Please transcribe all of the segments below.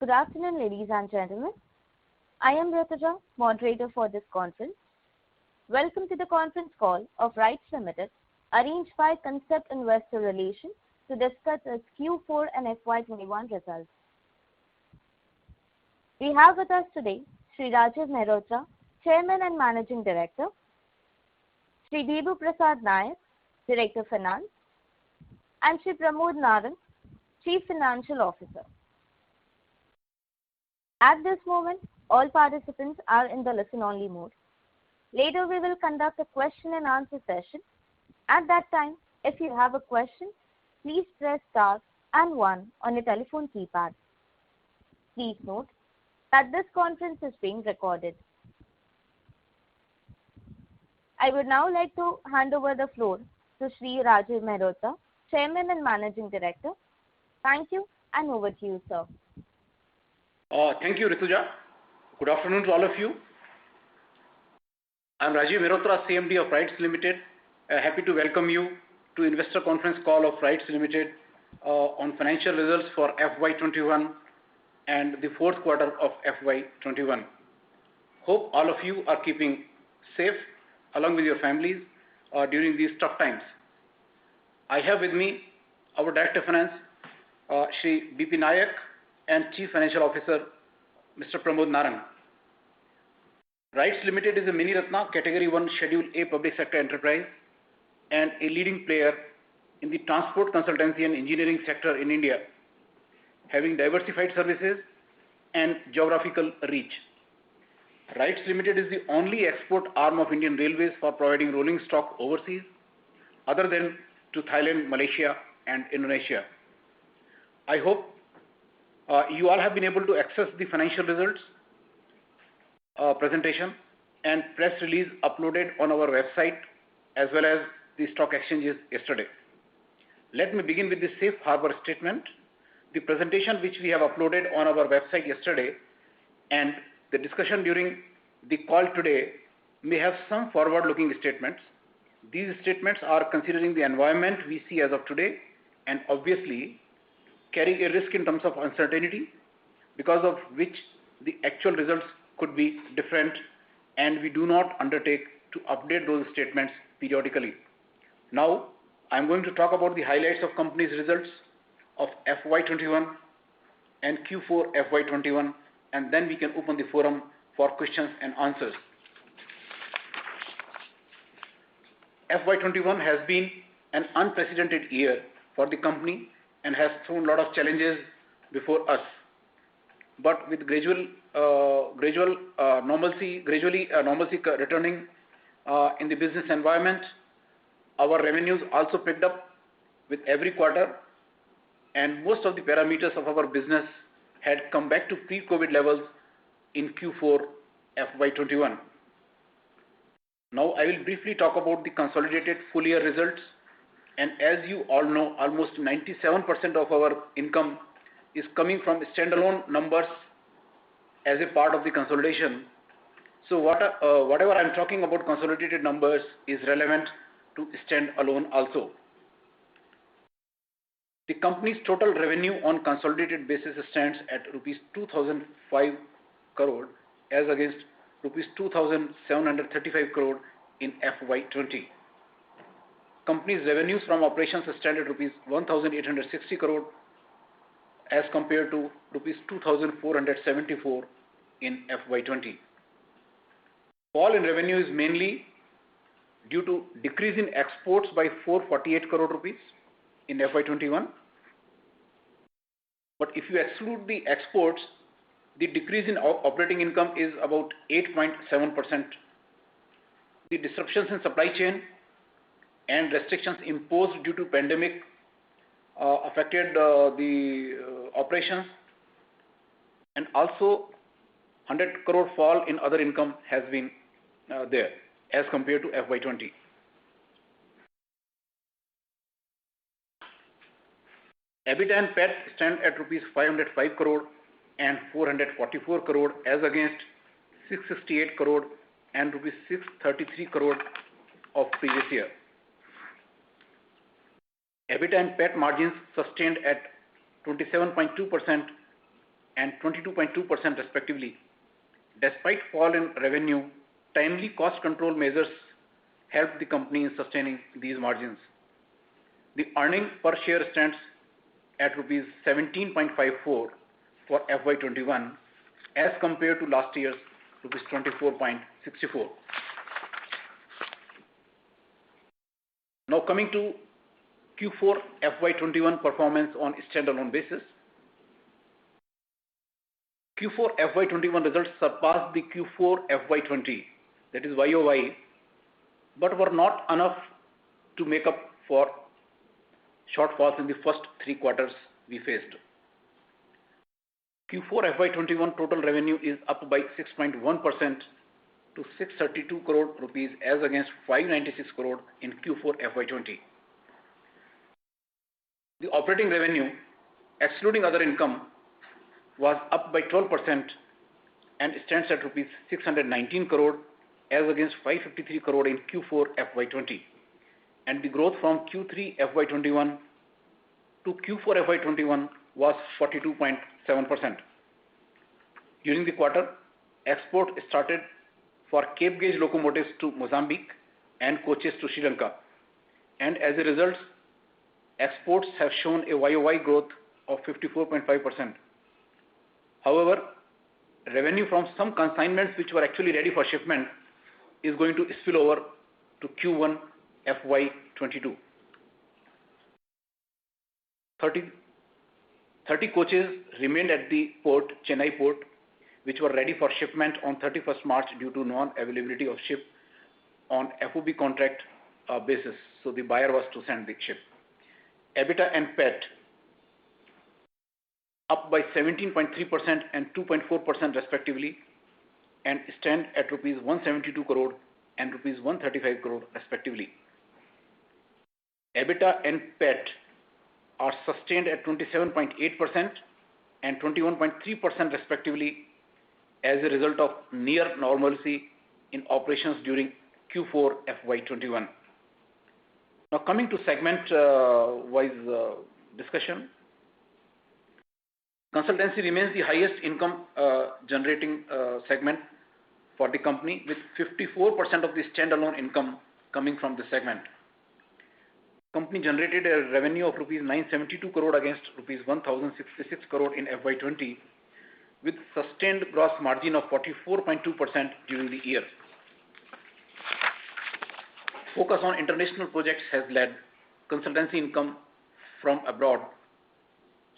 Good afternoon, ladies and gentlemen. I am Rituja, moderator for this conference. Welcome to the conference call of RITES Limited, arranged by Concept Investor Relations to discuss its Q4 and FY21 results. We have with us today Sri Rajiv Mehrotra, Chairman and Managing Director, Sri Debu Prasad Nayak, Director Finance, and Sri Pramod Narang, Chief Financial Officer. At this moment, all participants are in the listen-only mode. Later, we will conduct a question and answer session. At that time, if you have a question, please press star and 1 on your telephone keypad. Please note that this conference is being recorded. I would now like to hand over the floor to Sri Rajiv Mehrotra, Chairman and Managing Director. Thank you, and over to you, sir. Thank you, Rituja. Good afternoon to all of you. I am Rajiv Mehrotra, CMD of RITES Limited. Happy to welcome you to investor conference call of RITES Limited on financial results for FY21 and the fourth quarter of FY21. Hope all of you are keeping safe along with your families during these tough times. I have with me our Director of Finance, Shri BP Nayak, and Chief Financial Officer, Mr. Pramod Narang. RITES Limited is a Mini Ratna Category 1 Schedule A public sector enterprise and a leading player in the transport consultancy and engineering sector in India, having diversified services and geographical reach. RITES Limited is the only export arm of Indian Railways for providing rolling stock overseas, other than to Thailand, Malaysia, and Indonesia. I hope you all have been able to access the financial results presentation and press release uploaded on our website as well as the stock exchanges yesterday. Let me begin with the safe harbor statement. The presentation which we have uploaded on our website yesterday and the discussion during the call today may have some forward-looking statements. These statements are considering the environment we see as of today and obviously carry a risk in terms of uncertainty, because of which the actual results could be different, and we do not undertake to update those statements periodically. Now, I am going to talk about the highlights of company's results of FY21 and Q4 FY21, and then we can open the forum for questions and answers. FY21 has been an unprecedented year for the company and has thrown a lot of challenges before us. But with gradually normalcy returning in the business environment, our revenues also picked up with every quarter, and most of the parameters of our business had come back to pre-COVID levels in Q4 FY21. Now I will briefly talk about the consolidated full year results. And as you all know, almost 97% of our income is coming from standalone numbers as a part of the consolidation. So whatever I am talking about consolidated numbers is relevant to standalone also. The company's total revenue on consolidated basis stands at rupees 2,005 crore as against rupees 2,735 crore in FY20. Company's revenues from operations stand at rupees 1,860 crore as compared to rupees 2,474 in FY20. Fall in revenue is mainly due to decrease in exports by 448 crore rupees in FY21. But if you exclude the exports, the decrease in operating income is about 8.7%. The disruptions in supply chain and restrictions imposed due to pandemic affected the operations, and also 100 crore fall in other income has been there as compared to FY20. EBITDA and PAT stand at rupees 505 crore and 444 crore as against 668 crore and rupees 633 crore of previous year. EBITDA and PAT margins sustained at 27.2% and 22.2% respectively. Despite fall in revenue, timely cost control measures helped the company in sustaining these margins. The earning per share stands at rupees 17.54 for FY21 as compared to last year's rupees 24.64. Now coming to Q4 FY21 performance on standalone basis. Q4 FY21 results surpassed the Q4 FY20, that is YOY, but were not enough to make up for shortfalls in the first 3 quarters we faced. Q4 FY21 total revenue is up by 6.1% to 632 crore rupees as against 596 crore in Q4 FY20. The operating revenue, excluding other income, was up by 12% and stands at rupees 619 crore as against 553 crore in Q4 FY20. And the growth from Q3 FY21 to Q4 FY21 was 42.7%. During the quarter, export started for Cape Gauge locomotives to Mozambique and coaches to Sri Lanka. And as a result, exports have shown a YOY growth of 54.5%. However, revenue from some consignments which were actually ready for shipment is going to spill over to Q1 FY22. 30 coaches remained at the port, Chennai port, which were ready for shipment on 31st March due to non-availability of ship on FOB contract basis. So the buyer was to send the ship. EBITDA and PAT up by 17.3% and 2.4% respectively and stand at rupees 172 crore and rupees 135 crore respectively. EBITDA and PAT are sustained at 27.8% and 21.3% respectively as a result of near normalcy in operations during Q4 FY21. Now coming to segment-wise discussion. Consultancy remains the highest income generating segment for the company with 54% of the standalone income coming from the segment. Company generated a revenue of rupees 972 crore against rupees 1066 crore in FY20 with sustained gross margin of 44.2% during the year. Focus on international projects has led consultancy income from abroad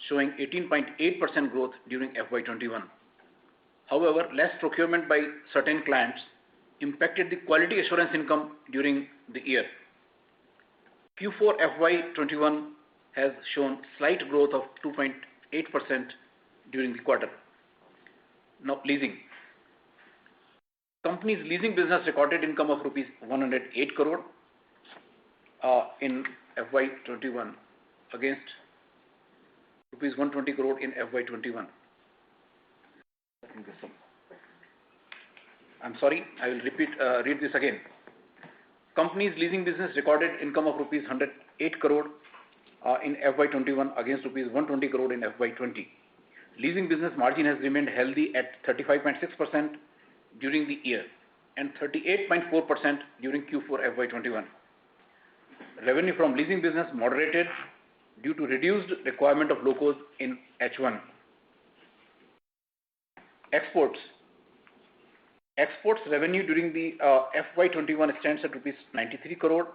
showing 18.8% growth during FY21. However, less procurement by certain clients impacted the quality assurance income during the year. Q4 FY21 has shown slight growth of 2.8% during the quarter. Now, leasing. Company's leasing business recorded income of rupees 108 crore in FY21 against rupees 120 crore in FY21. I'm sorry, I will read this again. Company's leasing business recorded income of rupees 108 crore in FY21 against rupees 120 crore in FY20. Leasing business margin has remained healthy at 35.6% during the year and 38.4% during Q4 FY21. Revenue from leasing business moderated due to reduced requirement of locos in H1. Exports. Exports revenue during the FY21 stands at rupees 93 crore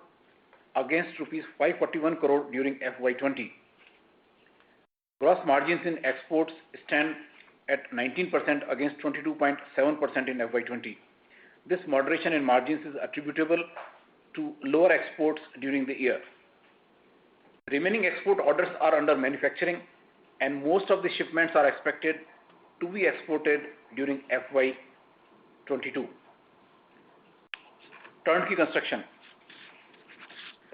against rupees 541 crore during FY20. Gross margins in exports stand at 19% against 22.7% in FY20. This moderation in margins is attributable to lower exports during the year. Remaining export orders are under manufacturing and most of the shipments are expected to be exported during FY22. Turnkey construction.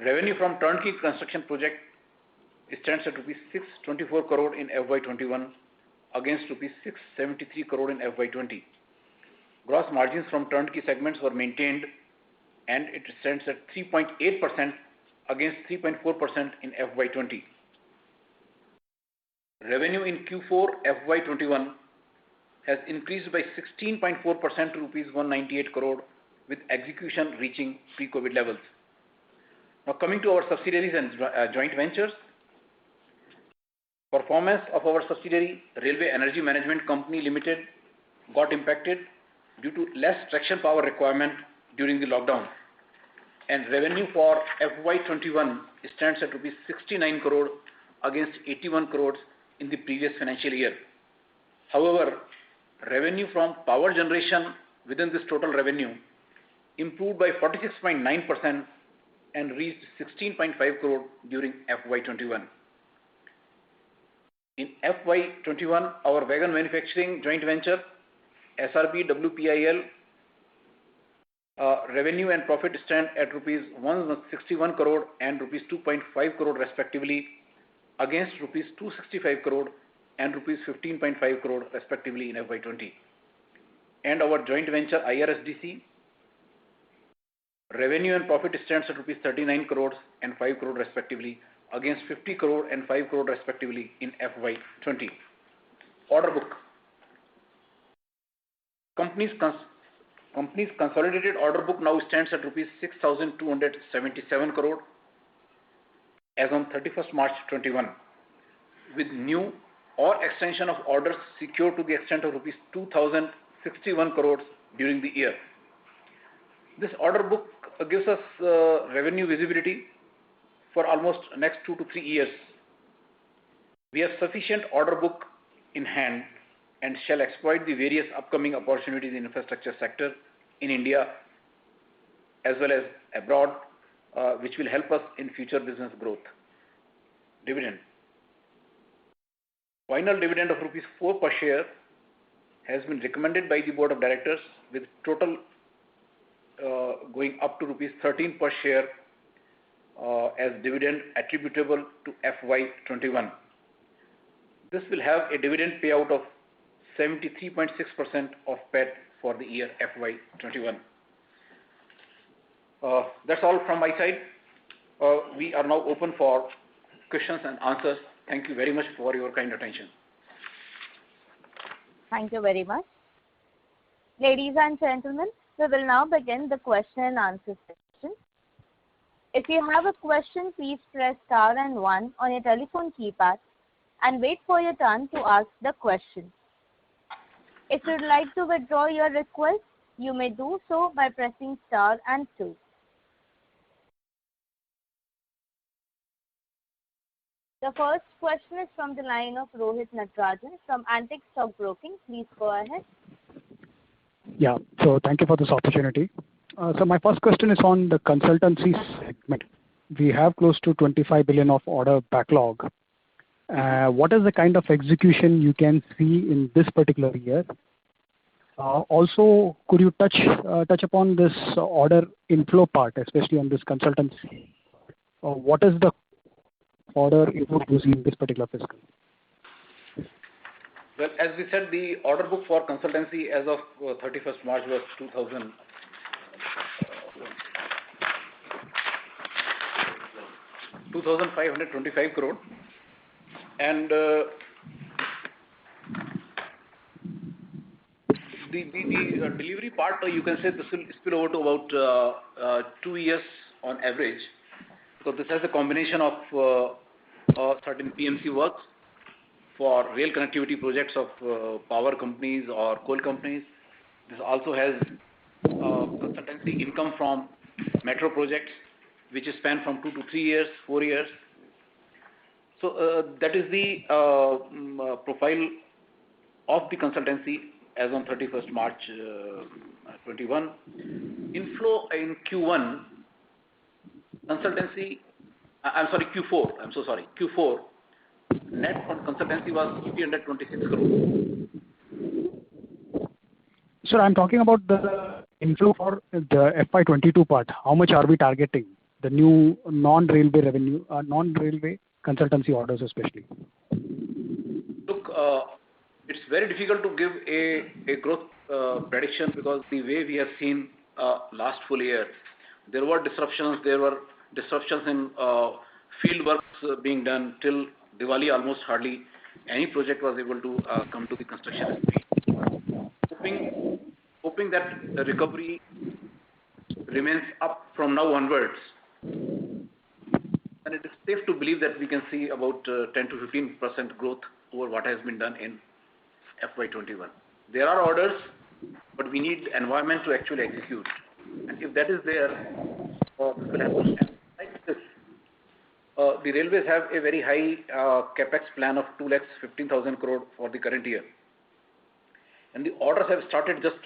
Revenue from turnkey construction project stands at rupees 624 crore in FY21 against rupees 673 crore in FY20. Gross margins from turnkey segments were maintained and it stands at 3.8% against 3.4% in FY20. Revenue in Q4 FY21 has increased by 16.4% to rupees 198 crore, with execution reaching pre-COVID levels. Now coming to our subsidiaries and joint ventures, performance of our subsidiary Railway Energy Management Company Limited got impacted due to less traction power requirement during the lockdown, and revenue for FY21 stands at rupees 69 crore against 81 crores in the previous financial year. However, revenue from power generation within this total revenue improved by 46.9% and reached 16.5 crore during FY21. In FY21, our wagon manufacturing joint venture SRB WPIL revenue and profit stand at rupees 161 crore and rupees 2.5 crore respectively, against rupees 265 crore and rupees 15.5 crore respectively in FY20. And our joint venture IRSDC revenue and profit stands at rupees 39 crores and 5 crore respectively, against 50 crore and 5 crore respectively in FY20. Order book. Company's consolidated order book now stands at rupees 6,277 crore as on 31st March 21, with new or extension of orders secured to the extent of rupees 2,061 crores during the year. This order book gives us revenue visibility for almost next 2 to 3 years. We have sufficient order book in hand and shall exploit the various upcoming opportunities in infrastructure sector in India as well as abroad, which will help us in future business growth. Dividend. Final dividend of rupees 4 per share has been recommended by the Board of Directors, with total going up to rupees 13 per share as dividend attributable to FY21. This will have a dividend payout of 73.6% of PAT for the year FY21. That's all from my side. We are now open for questions and answers. Thank you very much for your kind attention. Thank you very much. Ladies and gentlemen, we will now begin the question and answer session. If you have a question, please press star and 1 on your telephone keypad and wait for your turn to ask the question. If you would like to withdraw your request, you may do so by pressing star and 2. The first question is from the line of Rohit Natarajan from Antique Stock Broking. Please go ahead. Yeah, so thank you for this opportunity. So my first question is on the consultancy segment. We have close to 25 billion of order backlog. What is the kind of execution you can see in this particular year? Also, could you touch upon this order inflow part, especially on this consultancy? What is the order inflow you see in this particular fiscal? Well, as we said, the order book for consultancy as of 31st March was 2,525 crore, and the delivery part, you can say this will spill over to about 2 years on average. So this has a combination of certain PMC works for rail connectivity projects of power companies or coal companies. This also has consultancy income from metro projects, which is spanned from 2 to 3 years, 4 years. So that is the profile of the consultancy as on 31st March 21. Inflow in Q1, consultancy, Q4, net from consultancy was 326 crore. Sir, I'm talking about the inflow for the FY22 part. How much are we targeting? The new non-railway revenue, non-railway consultancy orders especially. Look, it's very difficult to give a growth prediction, because the way we have seen last full year, there were disruptions in field works being done till Diwali almost hardly any project was able to come to the construction speed. Hoping that the recovery remains up from now onwards, and it is safe to believe that we can see about 10 to 15% growth over what has been done in FY21. There are orders, but we need environment to actually execute. And if that is there, this will happen. And like this, the railways have a very high capex plan of 2,15,000 crore for the current year. And the orders have started just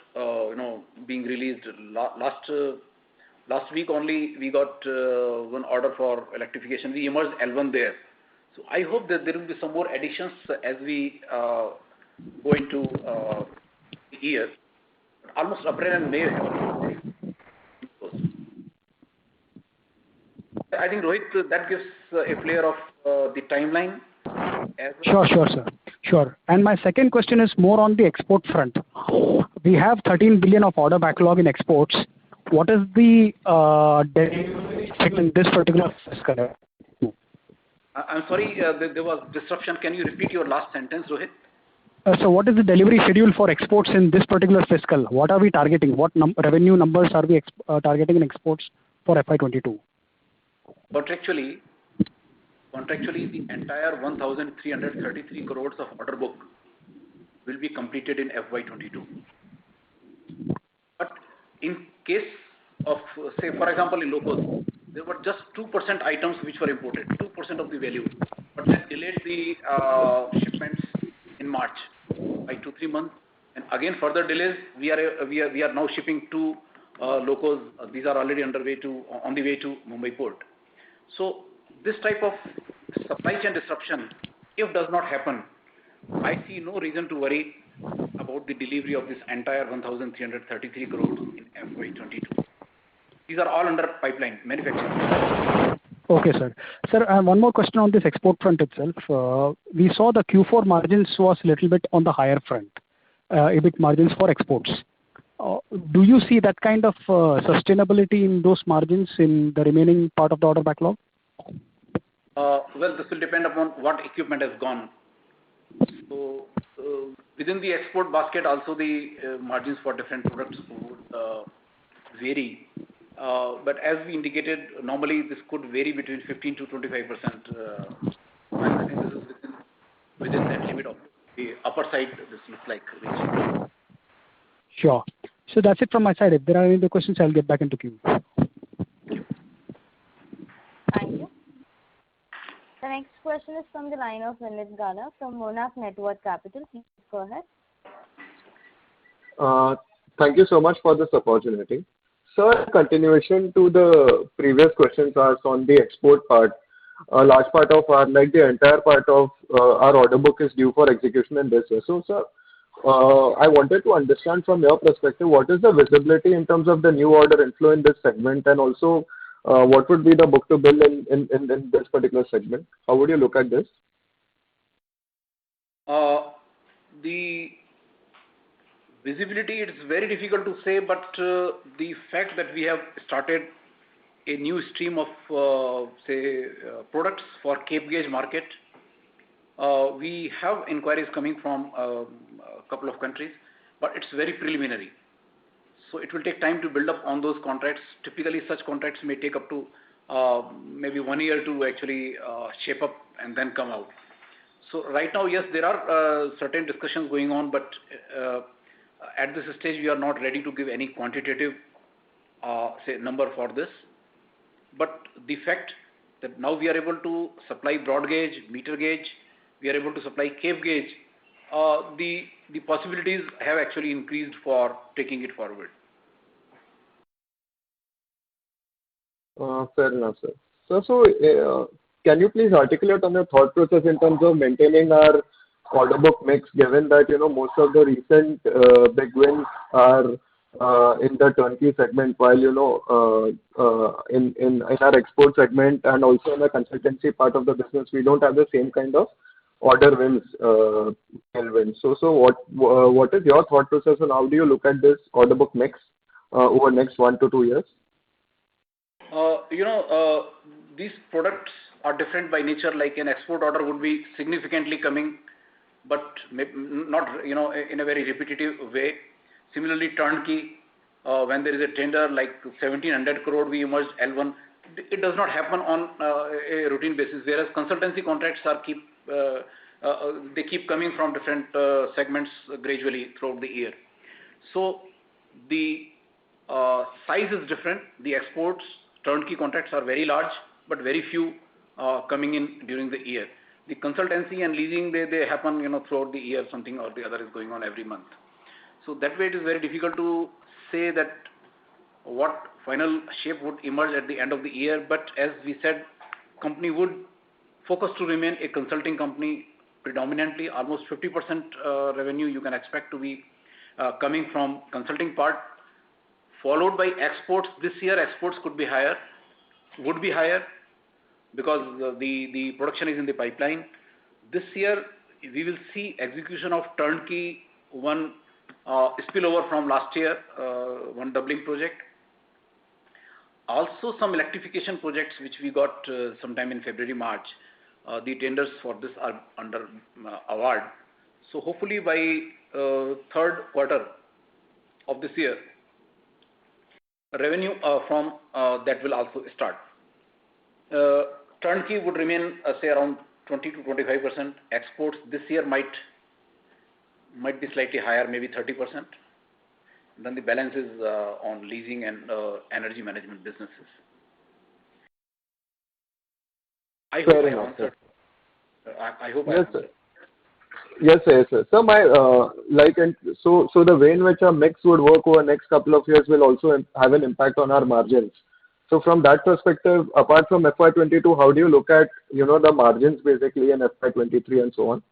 being released. Last week only we got one order for electrification. We emerged L1 there. So I hope that there will be some more additions as we go into the year. Almost April and May. I think Rohit, that gives a flavor of the timeline. Sure, sir. Sure. And my second question is more on the export front. We have 13 billion of order backlog in exports. What is the delivery in this particular fiscal year? I'm sorry, there was disruption. Can you repeat your last sentence, Rohit? So what is the delivery schedule for exports in this particular fiscal? What are we targeting? What revenue numbers are we targeting in exports for FY22? Contractually, the entire 1,333 crores of order book will be completed in FY22. But in case of, say, for example, in locals, there were just 2% items which were imported, 2% of the value, but that delayed the shipments in March by 2-3 months. And again, further delays. We are now shipping 2 locals. These are already on the way to Mumbai port. So this type of supply chain disruption, if does not happen, I see no reason to worry about the delivery of this entire 1,333 crores in FY22. These are all under pipeline manufacturing. Okay, sir. Sir, I have one more question on this export front itself. We saw the Q4 margins was a little bit on the higher front, EBIT margins for exports. Do you see that kind of sustainability in those margins in the remaining part of the order backlog? Well, this will depend upon what equipment has gone. So, within the export basket, also the margins for different products would vary. But as we indicated, normally this could vary between 15 to 25%. I think this is within that limit of the upper side. This looks like reaching. Sure. So that's it from my side. If there are any other questions, I'll get back into queue. Thank you. The next question is from the line of Vinit Gala from Monarch Network Capital. Please go ahead. Thank you so much for this opportunity. Sir, continuation to the previous questions asked on the export part, a large part of our, like the entire part of our order book is due for execution in this year. So, sir, I wanted to understand from your perspective, what is the visibility in terms of the new order inflow in this segment, and also what would be the book to bill in this particular segment? How would you look at this? The visibility, it's very difficult to say, but the fact that we have started a new stream of, products for Cape Gauge market, we have inquiries coming from a couple of countries, but it's very preliminary. So it will take time to build up on those contracts. Typically, such contracts may take up to maybe 1 year to actually shape up and then come out. So right now, yes, there are certain discussions going on, but at this stage, we are not ready to give any quantitative number for this. But the fact that now we are able to supply broad gauge, meter gauge, we are able to supply Cape Gauge, the possibilities have actually increased for taking it forward. Fair enough, sir. So, can you please articulate on your thought process in terms of maintaining our order book mix, given that, most of the recent big wins are in the turnkey segment, while, in our export segment and also in the consultancy part of the business, we don't have the same kind of order wins, So what is your thought process, and how do you look at this order book mix over next 1 to 2 years? These products are different by nature. Like an export order would be significantly coming but not in a very repetitive way. Similarly, turnkey, when there is a tender like 1700 crore, we emerged L1. It does not happen on a routine basis, whereas consultancy contracts they keep coming from different segments gradually throughout the year. So the size is different. The exports turnkey contracts are very large, but very few coming in during the year. The consultancy and leasing, they happen throughout the year. Something or the other is going on every month. So that way it is very difficult to say that what final shape would emerge at the end of the year. But as we said, company would focus to remain a consulting company predominantly. Almost 50% revenue you can expect to be coming from consulting part, followed by exports. This year exports would be higher because the production is in the pipeline. This year we will see execution of turnkey, one spillover from last year, one doubling project. Also some electrification projects which we got sometime in February, March. The tenders for this are under award. So hopefully by third quarter of this year, revenue from that will also start. Turnkey would remain say around 20 to 25%. Exports this year might be slightly higher, maybe 30%. Then the balance is on leasing and energy management businesses. I hope I answered. I hope I answered. Yes, sir. So so the way in which our mix would work over the next couple of years will also have an impact on our margins. So from that perspective, apart from FY22, how do you look at the margins basically in FY23 and so on?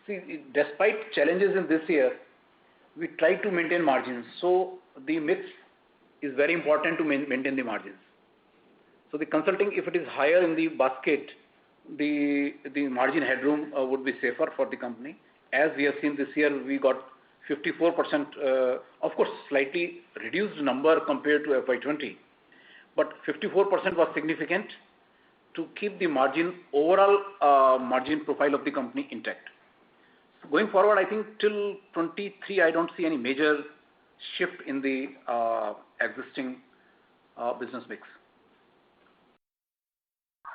See, despite challenges in this year, we try to maintain margins. So the mix is very important to maintain the margins. So the consulting, if it is higher in the basket, the margin headroom would be safer for the company. As we have seen this year, we got 54%, of course, slightly reduced number compared to FY20, but 54% was significant to keep the margin, overall margin profile of the company intact. So going forward, I think till 23, I don't see any major shift in the existing business mix.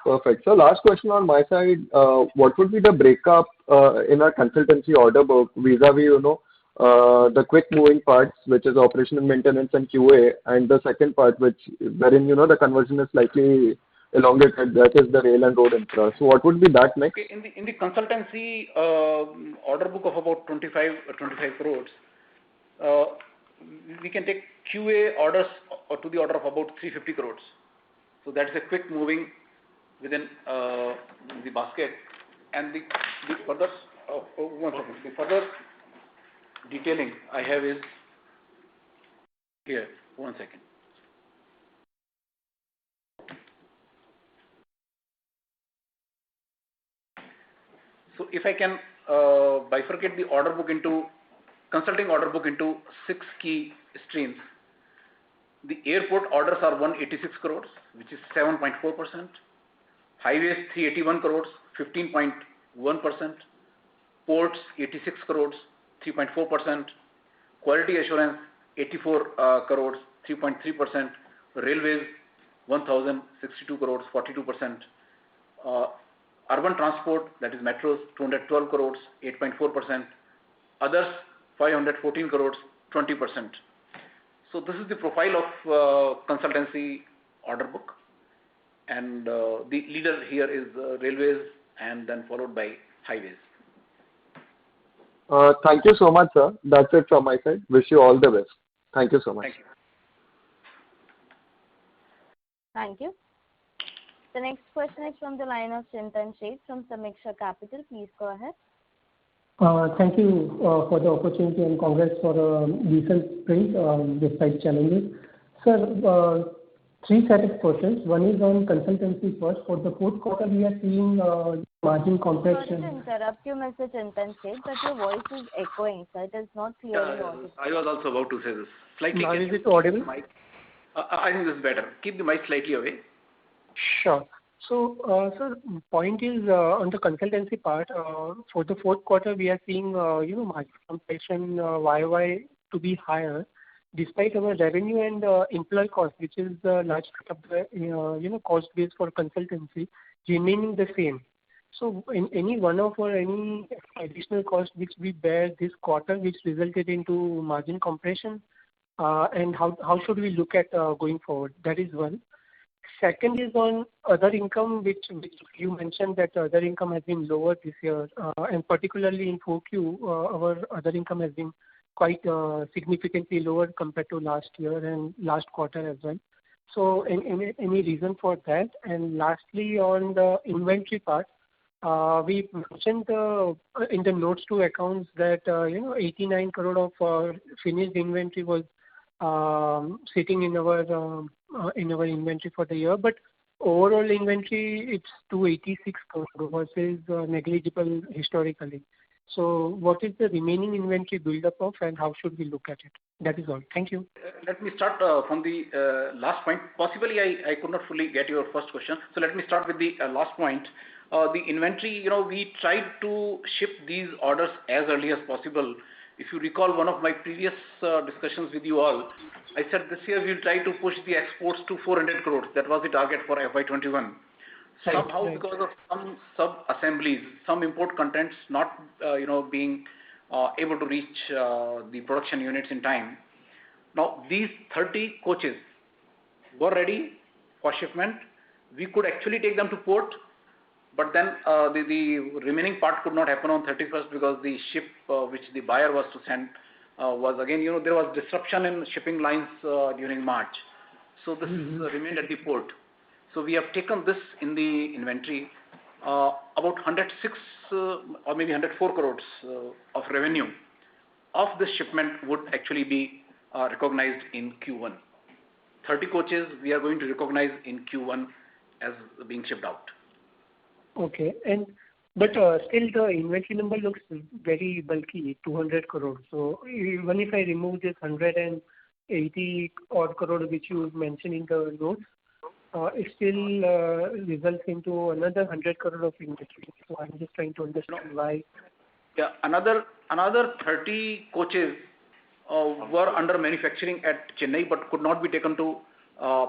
Perfect. So last question on my side, what would be the breakup in our consultancy order book vis-a-vis, the quick moving parts, which is operation and maintenance and QA, and the second part, wherein, the conversion is slightly elongated, that is the rail and road infra. So what would be that mix? Okay, in the consultancy order book of about 25 crores, we can take QA orders to the order of about 350 crores. So that's a quick moving within the basket. And the further the further detailing I have is here. 1 second. So if I can bifurcate the order book into consulting order book into 6 key streams. The airport orders are 186 crores, which is 7.4%. Highways 381 crores, 15.1%. Ports 86 crores, 3.4%. Quality assurance 84 crores, 3.3%. Railways 1062 crores, 42%. Urban transport, that is metros, 212 crores, 8.4%. Others 514 crores, 20%. So this is the profile of consultancy order book. And the leader here is railways and then followed by highways. Thank you so much, sir. That's it from my side. Wish you all the best. Thank you so much. Thank you. Thank you. The next question is from the line of Chintan Sheth from Samiksha Capital. Please go ahead. Thank you for the opportunity and congrats for a decent sprint despite challenges. Sir, 3 set of questions. One is on consultancy first. For the fourth quarter, we are seeing margin compression. Sorry to interrupt you, Mr. Chintan Sheth, but your voice is echoing, so it is not clearly audible. I was also about to say this. Slightly. Now is it audible? I think this is better. Keep the mic slightly away. Sure. Sir, point is on the consultancy part. For the fourth quarter, we are seeing margin compression YOY to be higher, despite our revenue and employee cost, which is the large part of the cost base for consultancy, remaining the same. So, any one-off or any additional cost which we bear this quarter, which resulted into margin compression, and how should we look at going forward? That is one. Second is on other income, which you mentioned that other income has been lower this year, and particularly in 4Q, our other income has been quite significantly lower compared to last year and last quarter as well. So, any reason for that? And lastly, on the inventory part, we mentioned in the notes to accounts that 89 crore of finished inventory was sitting in our inventory for the year, but overall inventory, it's 286 crore versus negligible historically. So what is the remaining inventory build-up of, and how should we look at it? That is all. Thank you. Let me start from the last point. Possibly I could not fully get your first question. So let me start with the last point. The inventory, we tried to ship these orders as early as possible. If you recall one of my previous discussions with you all, I said this year we'll try to push the exports to 400 crores. That was the target for FY21. Somehow, because of some sub-assemblies, some import contents not being able to reach the production units in time. Now, these 30 coaches were ready for shipment. We could actually take them to port, but then the remaining part could not happen on 31st because the ship which the buyer was to send was again, there was disruption in shipping lines during March. So this remained at the port. So we have taken this in the inventory. About 106 or maybe 104 crores of revenue of this shipment would actually be recognized in Q1. 30 coaches we are going to recognize in Q1 as being shipped out. Okay. But still the inventory number looks very bulky, 200 crores. So even if I remove this 180 odd crore which you mentioned in the notes, it still results into another 100 crore of inventory. So I'm just trying to understand why. Yeah, another 30 coaches were under manufacturing at Chennai but could not be taken to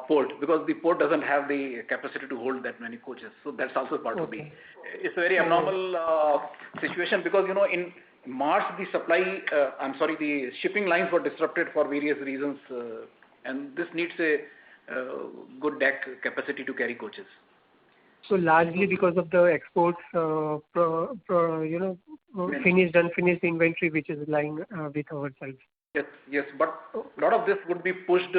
port because the port doesn't have the capacity to hold that many coaches. So that's also part of the. It's a very abnormal situation because in March the shipping lines were disrupted for various reasons, and this needs a good deck capacity to carry coaches. So largely because of the exports, finished, unfinished inventory which is lying with ourselves. Yes, but a lot of this would be pushed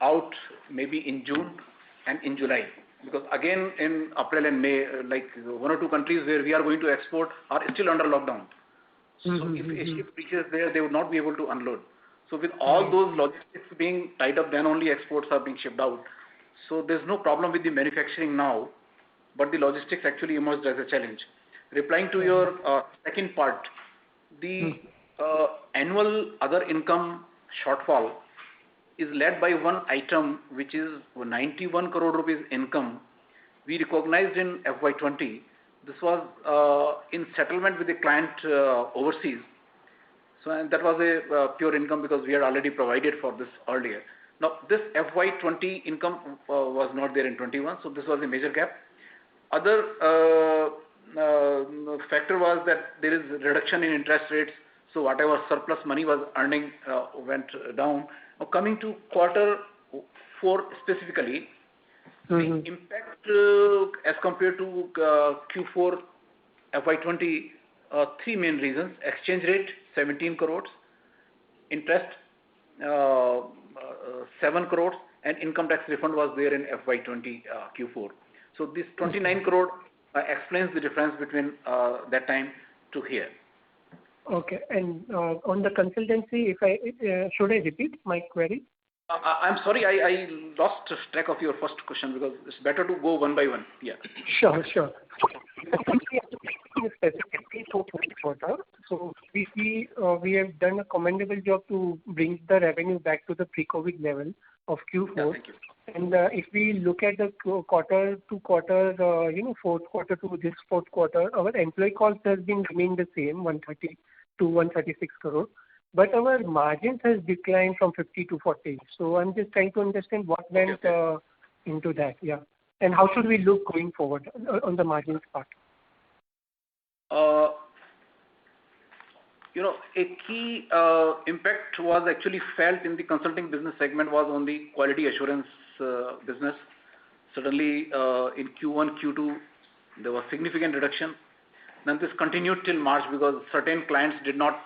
out maybe in June and in July because again in April and May, like one or two countries where we are going to export are still under lockdown. So if a ship reaches there, they would not be able to unload. So with all those logistics being tied up, then only exports are being shipped out. So there's no problem with the manufacturing now, but the logistics actually emerged as a challenge. Replying to your second part, the annual other income shortfall is led by one item which is 91 crore rupees income we recognized in FY20. This was in settlement with a client overseas. So and that was a pure income because we had already provided for this earlier. Now this FY20 income was not there in 21, so this was a major gap. Other factor was that there is reduction in interest rates, so whatever surplus money was earning went down. Now coming to quarter 4 specifically, the impact as compared to Q4 FY20, 3 main reasons: exchange rate 17 crores, interest 7 crores, and income tax refund was there in FY20 Q4. So this 29 crore explains the difference between that time to here. Okay, and on the consultancy, should I repeat my query? I'm sorry, I lost track of your first question because it's better to go one by one. Yeah. Sure. see fourth quarter. So we see we have done a commendable job to bring the revenue back to the pre-COVID level of Q4. Yeah, thank you. And if we look at the quarter to quarter, fourth quarter to this fourth quarter, our employee cost has been remained the same, 130 to 136 crore. But our margins has declined from 50 to 40. So I'm just trying to understand what went into that, yeah. And how should we look going forward on the margins part? A key impact was actually felt in the consulting business segment was on the quality assurance business. Suddenly, in Q1, Q2, there was significant reduction. Then this continued till March because certain clients did not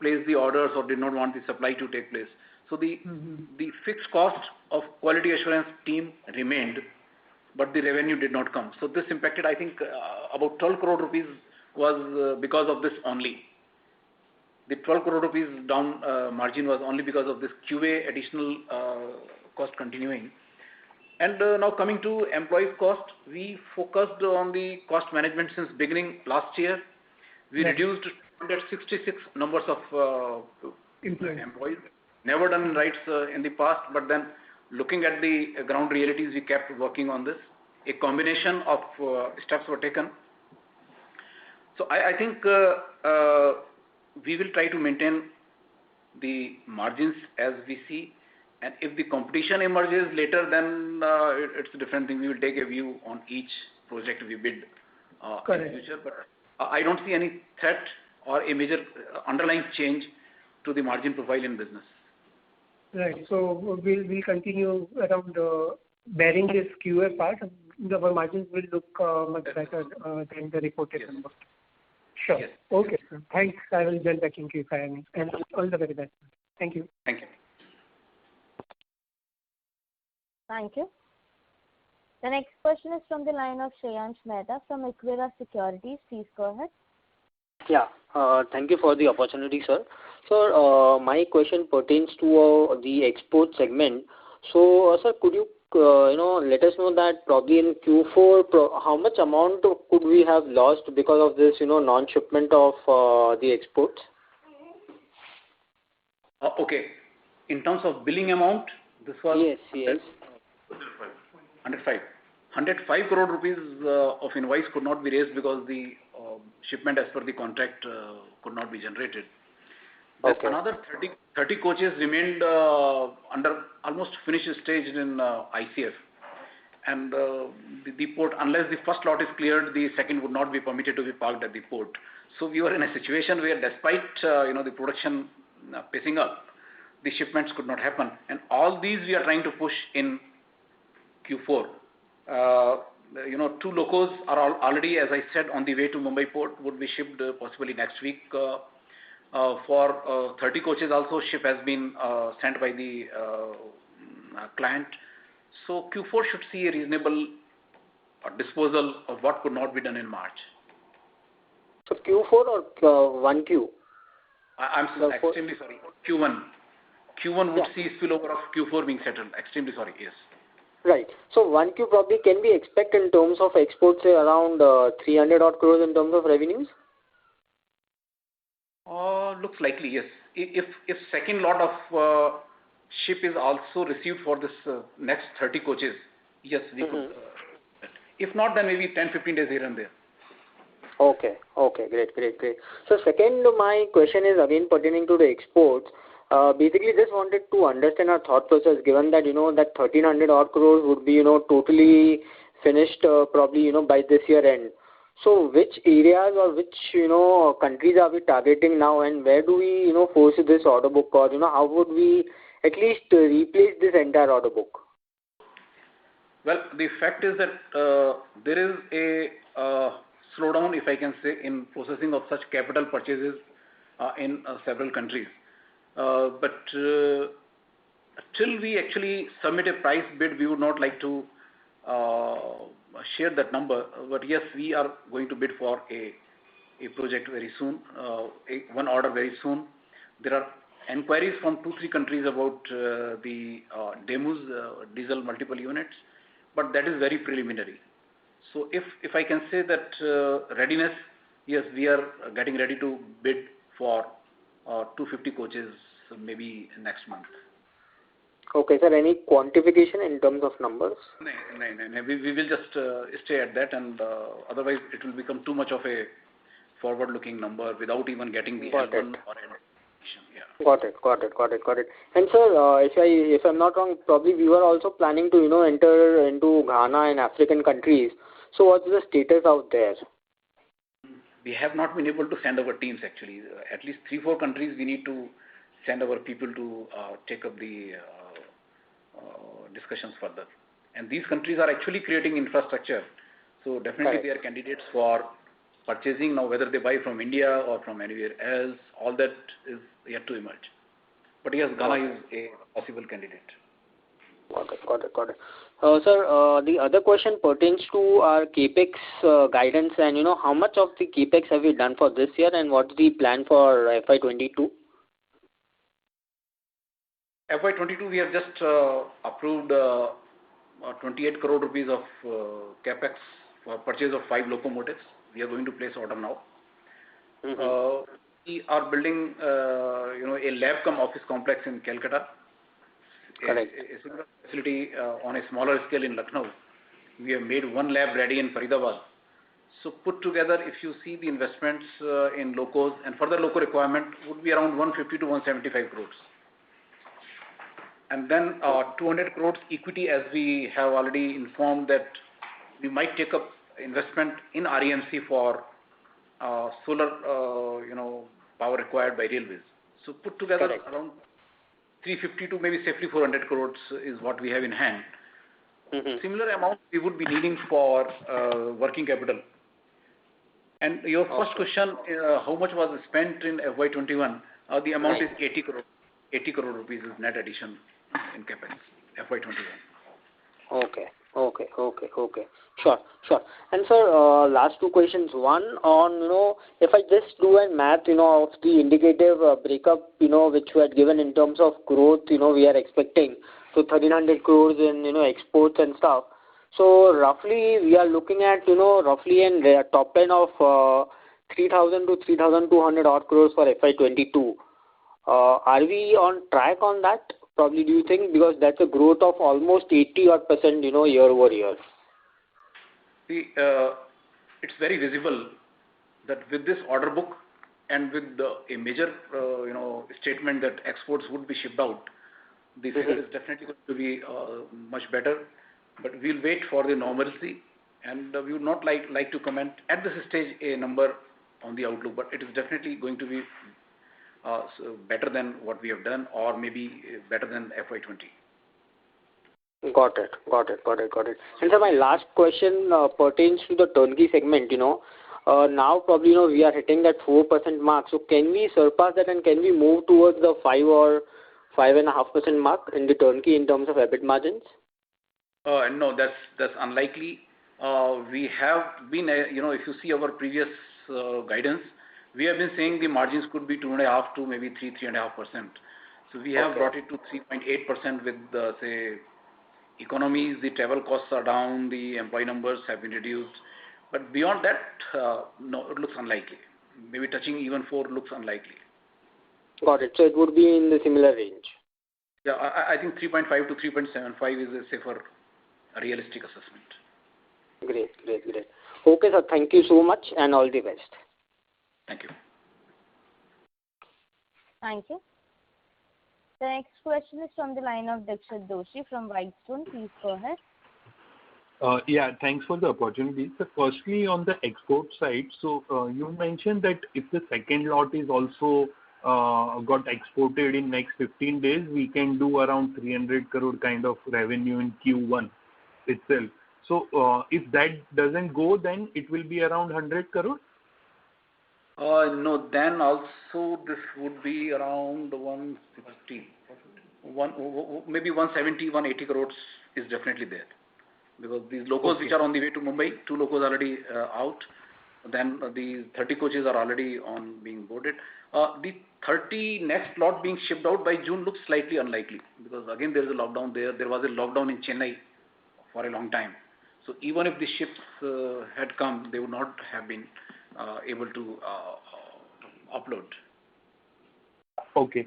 place the orders or did not want the supply to take place. So the fixed cost of quality assurance team remained, but the revenue did not come. So this impacted, I think, about 12 crore rupees was because of this only. The 12 crore rupees down margin was only because of this QA additional cost continuing. And now coming to employees cost, we focused on the cost management since beginning last year. We reduced 166 numbers of employees. Never done rights in the past, but then looking at the ground realities, we kept working on this. A combination of steps were taken. So I think we will try to maintain the margins as we see. And if the competition emerges later, then it's a different thing. We will take a view on each project we bid in the future. But I don't see any threat or a major underlying change to the margin profile in business. Right. So we'll continue around bearing this QA part. Our margins will look much better than the reported number. Sure. Yes. Okay, sir. Thanks. I will join back in case I am. And all the very best. Thank you. Thank you. Thank you. The next question is from the line of Shreyansh Mehta from Equirus Securities. Please go ahead. Yeah. Thank you for the opportunity, sir. Sir, my question pertains to the export segment. So, sir, could you let us know that probably in Q4, how much amount could we have lost because of this, non-shipment of the exports? Okay. In terms of billing amount, this was... Yes. 105 crore rupees of invoice could not be raised because the shipment as per the contract could not be generated. Okay. Another 30 coaches remained under almost finished stage in ICF. And the port, unless the first lot is cleared, the second would not be permitted to be parked at the port. So we were in a situation where despite the production pacing up, the shipments could not happen. And all these we are trying to push in Q4. 2 locos are already, as I said, on the way to Mumbai port, would be shipped possibly next week. For 30 coaches also, ship has been sent by the client. So Q4 should see a reasonable disposal of what could not be done in March. So Q4 or 1Q? I'm extremely sorry. Q1 would see spillover of Q4 being settled. Extremely sorry, yes. Right. So 1Q probably can we expect in terms of exports around 300 odd crores in terms of revenues? Looks likely, yes. If second lot of ship is also received for this next 30 coaches, yes, we could. If not, then maybe 10-15 days here and there. Okay. Great. So second, my question is again pertaining to the exports. Basically, just wanted to understand our thought process, given that that 1300 odd crores would be totally finished probably by this year end. So which areas or which countries are we targeting now, and where do we foresee this order book, or how would we at least replace this entire order book? Well, the fact is that there is a slowdown, if I can say, in processing of such capital purchases in several countries. But till we actually submit a price bid, we would not like to share that number. But yes, we are going to bid for a project very soon, one order very soon. There are inquiries from 2-3 countries about the DEMUs, diesel multiple units, but that is very preliminary. So if I can say that readiness yes, we are getting ready to bid for 250 coaches maybe next month. Okay, sir. Any quantification in terms of numbers? No. We will just stay at that, and otherwise it will become too much of a forward-looking number without even getting the Got L1 it. or L2. Yeah. Got it. And sir, if I'm not wrong, probably we were also planning to enter into Ghana and African countries. So what's the status out there? We have not been able to send our teams actually. At least 3-4 countries we need to send our people to take up the discussions further. And these countries are actually creating infrastructure. So definitely Correct. they are candidates for purchasing. Now whether they buy from India or from anywhere else, all that is yet to emerge. But yes, Ghana is a possible candidate. Got it. Sir, the other question pertains to our capex guidance, and how much of the capex have we done for this year, and what's the plan for FY22? FY22 we have just approved 28 crore rupees of capex for purchase of 5 locomotives. We are going to place order now. We are building a lab cum office complex in Calcutta. Correct. A similar facility on a smaller scale in Lucknow. We have made 1 lab ready in Faridabad. So put together, if you see the investments in locos and further loco requirement would be around 150 to 175 crores. And then 200 crores equity, as we have already informed that we might take up investment in REMC for solar power required by railways. So put together Correct. around 350 to maybe safely 400 crores is what we have in hand. Similar amount we would be needing for working capital. And your first question, how much was spent in FY21? The amount is 80 crore. 80 crore rupees is net addition in capex, FY21. Okay. Sure. And sir, last 2 questions. One on, if I just do a math, of the indicative breakup, which we had given in terms of growth, we are expecting. So 1300 crores in, exports and stuff. So roughly we are looking at, roughly in the top line of 3,000 to 3,200 odd crores for FY22. Are we on track on that? Probably, do you think? Because that's a growth of almost 80 odd %, year over year. See, it's very visible that with this order book and with a major, statement that exports would be shipped out, the figure is definitely going to be much better. But we'll wait for the normalcy, and we would not like to comment at this stage a number on the outlook. But it is definitely going to be better than what we have done, or maybe better than FY20. Got it. And so my last question pertains to the turnkey segment. Now probably we are hitting that 4% mark. So can we surpass that, and can we move towards the 5 or 5.5% mark in the turnkey in terms of EBIT margins? No, that's unlikely. We have been, if you see our previous guidance, we have been saying the margins could be 2.5 to maybe 3.5%. So we have brought it to 3.8% with say economies. The travel costs are down, the employee numbers have been reduced. But beyond that, no, it looks unlikely. Maybe touching even 4 looks unlikely. Got it. So it would be in the similar range. Yeah, I think 3.5 to 3.75 is a safer, realistic assessment. Great. Okay, sir. Thank you so much, and all the best. Thank you. Thank you. The next question is from the line of Dixit Doshi from Whitestone. Please go ahead. Yeah, thanks for the opportunity. So firstly, on the export side, so you mentioned that if the second lot is also got exported in next 15 days, we can do around 300 crore kind of revenue in Q1 itself. So if that doesn't go, then it will be around 100 crore? No, then also this would be around 160, maybe 170, 180 crores is definitely there. Because these locos which are on the way to Mumbai, 2 locos already out. Then the 30 coaches are already on being boarded. The 30 next lot being shipped out by June looks slightly unlikely, because again there is a lockdown there. There was a lockdown in Chennai for a long time. So even if the ships had come, they would not have been able to upload. Okay.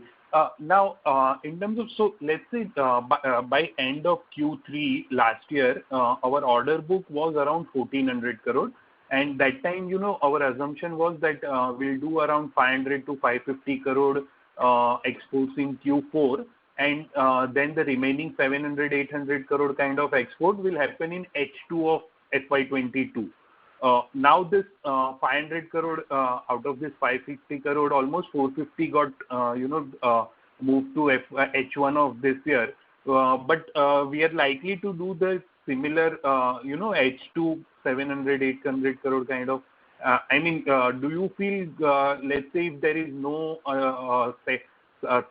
Now, in terms of, so let's say by end of Q3 last year, our order book was around 1,400 crore. And that time, our assumption was that we'll do around 500 to 550 crore exports in Q4. And then the remaining 700, 800 crore kind of export will happen in H2 of FY22. Now this 500 crore out of this 560 crore, almost 450 got moved to H1 of this year. But we are likely to do the similar H2 700 800 crore kind of. Do you feel let's say if there is no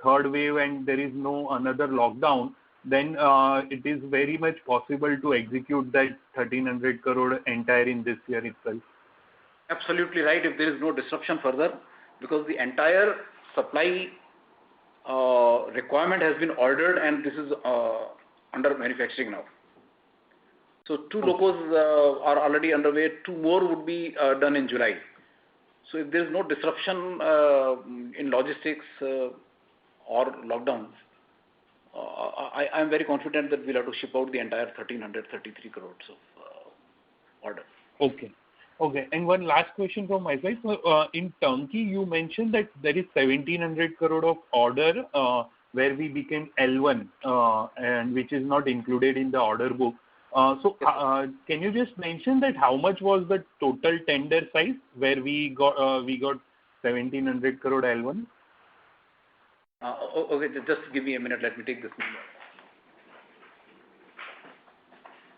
third wave and there is no another lockdown, then it is very much possible to execute that 1,300 crore entire in this year itself? Absolutely right, if there is no disruption further, because the entire supply requirement has been ordered and this is under manufacturing now. So 2 locos are already underway, 2 more would be done in July. So if there is no disruption in logistics or lockdowns, I am very confident that we'll have to ship out the entire 1,333 crores of order. Okay. And one last question from my side. So, in Turnkey, you mentioned that there is 1,700 crore of order where we became L1, and which is not included in the order book. Can you just mention that how much was the total tender size where we got 1,700 crore L1? Okay, just give me a minute. Let me take this number.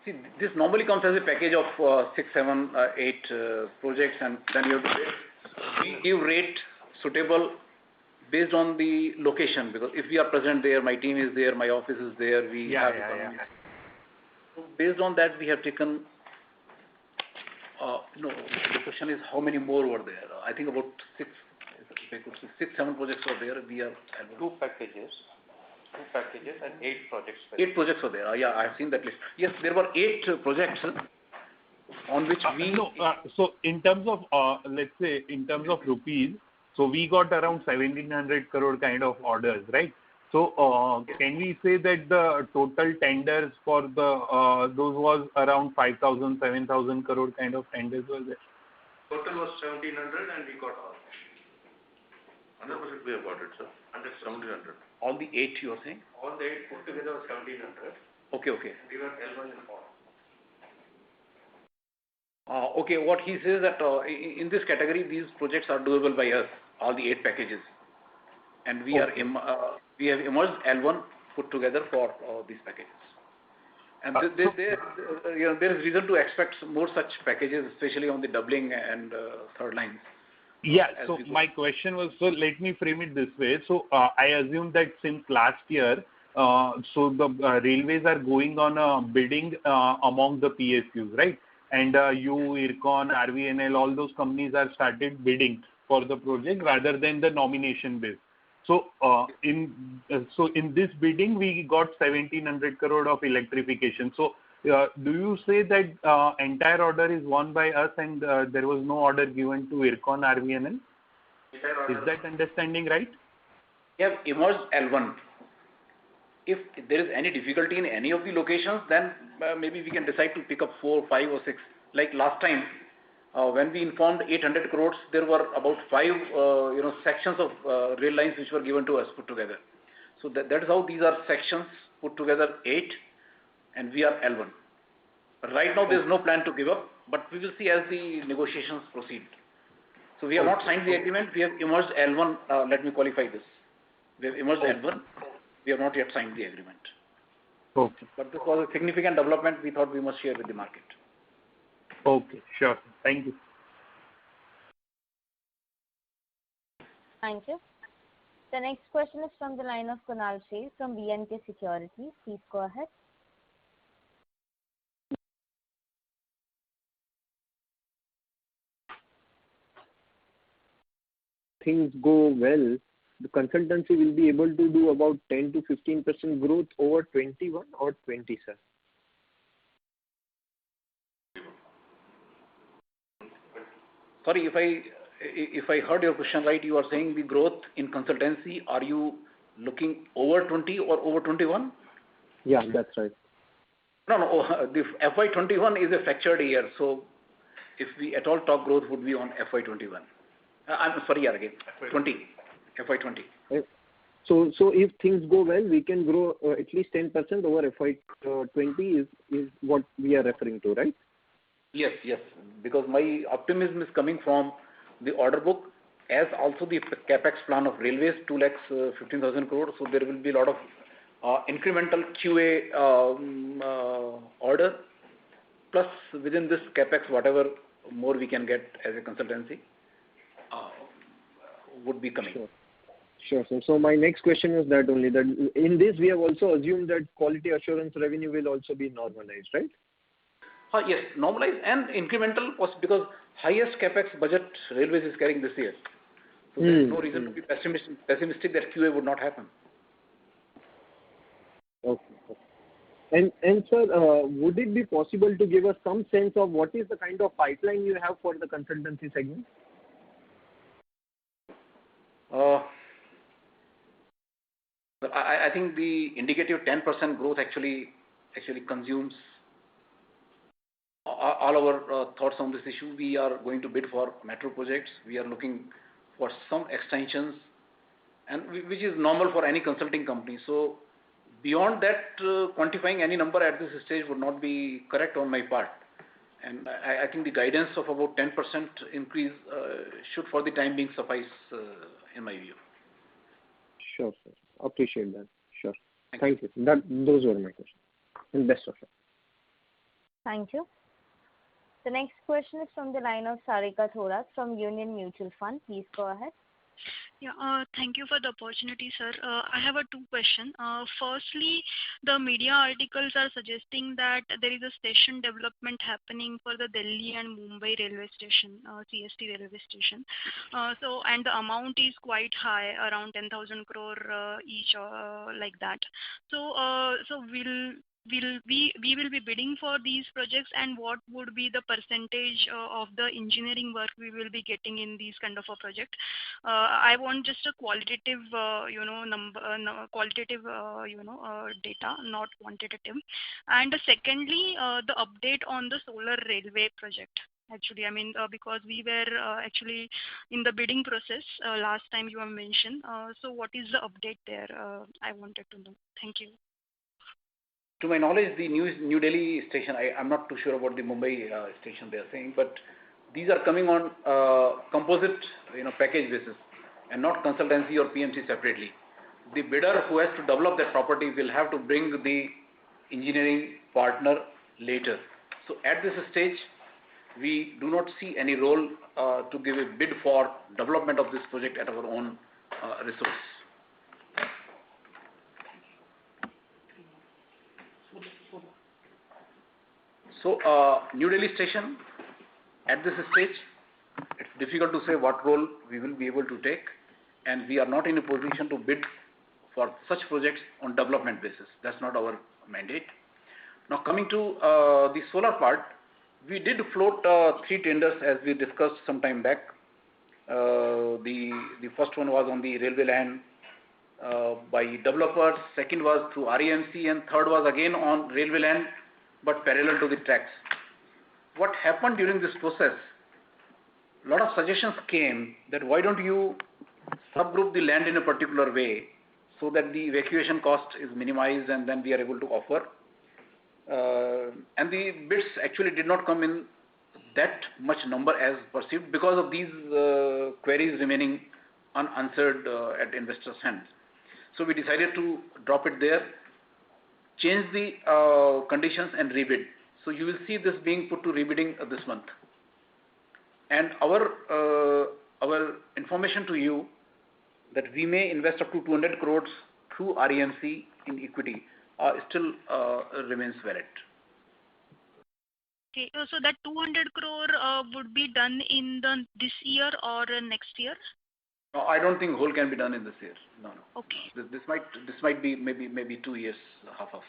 See, this normally comes as a package of 6, 7, 8 projects, and then you have to rate. We give rate suitable based on the location, because if we are present there, my team is there, my office is there, So based on that, we have taken. The question is how many more were there? I think about 6, 7 projects were there. We are 2 packages and 8 projects. 8 projects were there. I have seen that list. Yes, there were 8 projects on which we. So in terms of let's say in terms of rupees, so we got around 1,700 crore kind of orders, right? So can we say that the total tenders for the those was around 5,000, 7,000 crore kind of tenders were there? Total was 1,700 and we got all. 100% we have got it, sir. 1,700. All the 8 you are saying? All the 8 put together was 1,700. Okay. We were L1 in all. Okay, what he says that in this category, these projects are doable by us, all the 8 packages. And we we have emerged L1 put together for these packages. And there is reason to expect more such packages, especially on the doubling and third lines. Yeah, so my question was, so let me frame it this way. So I assume that since last year, so the railways are going on a bidding among the PSUs, right? And you, IRCON, RVNL, all those companies have started bidding for the project rather than the nomination base. So in this bidding, we got 1,700 crore of electrification. So do you say that entire order is won by us and there was no order given to IRCON, RVNL? Is that understanding right? We have emerged L1. If there is any difficulty in any of the locations, then maybe we can decide to pick up 4, 5 or 6. Like last time, when we informed 800 crores, there were about 5 sections of rail lines which were given to us put together. So that is how these are sections put together 8, and we are L1. Right now there is no plan to give up, but we will see as the negotiations proceed. So we have not signed the agreement, we have emerged L1, let me qualify this. We have emerged L1, we have not yet signed the agreement. Okay. But this was a significant development we thought we must share with the market. Okay, sure. Thank you. Thank you. The next question is from the line of Kunal Sheth from B&K Securities. Please go ahead. Things go well, the consultancy will be able to do about 10 to 15% growth over 21 or 20, sir? Sorry, if I heard your question right, you are saying the growth in consultancy, are you looking over 20 or over 21? Yeah, that's right. No. The FY21 is a fractured year, so if we at all talk growth would be on FY21. I'm sorry, again, 20. FY20. So if things go well, we can grow at least 10% over FY20 is what we are referring to, right? Yes, because my optimism is coming from the order book as also the capex plan of railways, 2,15,000 crores. So there will be a lot of incremental QA order, plus within this capex, whatever more we can get as a consultancy would be coming. Sure. So my next question is that only that in this we have also assumed that quality assurance revenue will also be normalized, right? Yes, normalized and incremental, because highest capex budget railways is carrying this year. So there is no reason to be pessimistic that QA would not happen. Okay. And sir, would it be possible to give us some sense of what is the kind of pipeline you have for the consultancy segment? I think the indicative 10% growth actually consumes all our thoughts on this issue. We are going to bid for metro projects. We are looking for some extensions, and which is normal for any consulting company. So beyond that, quantifying any number at this stage would not be correct on my part. And I think the guidance of about 10% increase should for the time being suffice in my view. Sure, sir. Appreciate that. Sure. Thank you. Those were my questions. And best of luck. Thank you. The next question is from the line of Sarika Thorat from Union Mutual Fund. Please go ahead. Yeah, thank you for the opportunity, sir. I have two questions. Firstly, the media articles are suggesting that there is a station development happening for the Delhi and Mumbai railway station, CST railway station. And the amount is quite high, around 10,000 crore each, like that. So we will be bidding for these projects, and what would be the percentage of the engineering work we will be getting in these kind of a project? I want just a qualitative, data, not quantitative. And secondly, the update on the solar railway project. Actually, because we were actually in the bidding process last time you have mentioned. So what is the update there? I wanted to know. Thank you. To my knowledge, the New Delhi station, I'm not too sure about the Mumbai station they are saying, but these are coming on composite package basis and not consultancy or PMC separately. The bidder who has to develop that property will have to bring the engineering partner later. So at this stage, we do not see any role to give a bid for development of this project at our own resource. So, New Delhi station, at this stage, it's difficult to say what role we will be able to take, and we are not in a position to bid for such projects on development basis. That's not our mandate. Now, coming to the solar part, we did float 3 tenders as we discussed some time back. The first one was on the railway land by developers, second was through REMC, and third was again on railway land but parallel to the tracks. What happened during this process, a lot of suggestions came that why don't you subgroup the land in a particular way so that the evacuation cost is minimized and then we are able to offer. And the bids actually did not come in that much number as perceived because of these queries remaining unanswered at investors' hands. So we decided to drop it there, change the conditions and rebid. So you will see this being put to rebidding this month. And our information to you that we may invest up to 200 crores through REMC in equity still remains valid. Okay, so that 200 crore would be done in this year or next year? No, I don't think whole can be done in this year. No. Okay. This might be maybe 2 years, half of.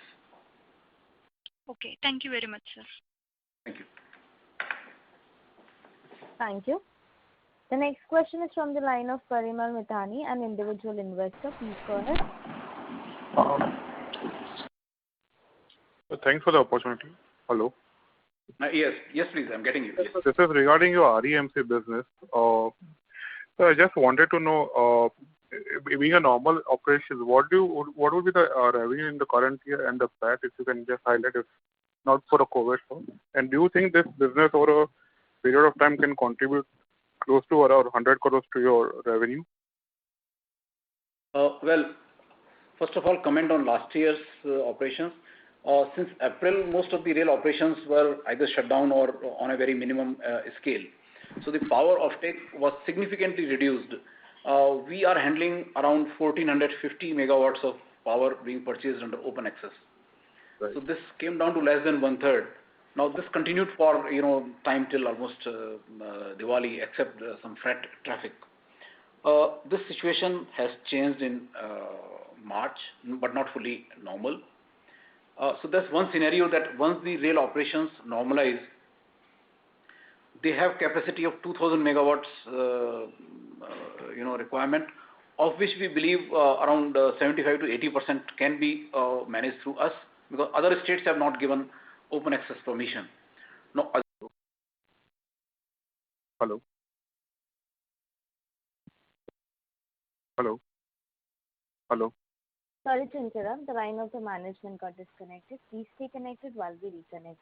Okay, thank you very much, sir. Thank you. Thank you. The next question is from the line of Parimal Mithani, an individual investor. Please go ahead. Thanks for the opportunity. Hello. Yes, please. I'm getting you. Yes. This is regarding your REMC business. So I just wanted to know, being a normal operation, what would be the revenue in the current year and the PAT, if you can just highlight, if not for a COVID one? And do you think this business over a period of time can contribute close to around 100 crores to your revenue? Well, first of all, comment on last year's operations. Since April, most of the rail operations were either shut down or on a very minimum scale. So the power offtake was significantly reduced. We are handling around 1450 megawatts of power being purchased under open access. Right. So this came down to less than one third. Now this continued for time till almost Diwali, except some freight traffic. This situation has changed in March, but not fully normal. So that's one scenario, that once the rail operations normalize, they have capacity of 2000 megawatts requirement, of which we believe around 75 to 80% can be managed through us, because other states have not given open access permission. No. Hello. Hello. Hello. Sorry to interrupt. The line of the management got disconnected. Please stay connected while we reconnect.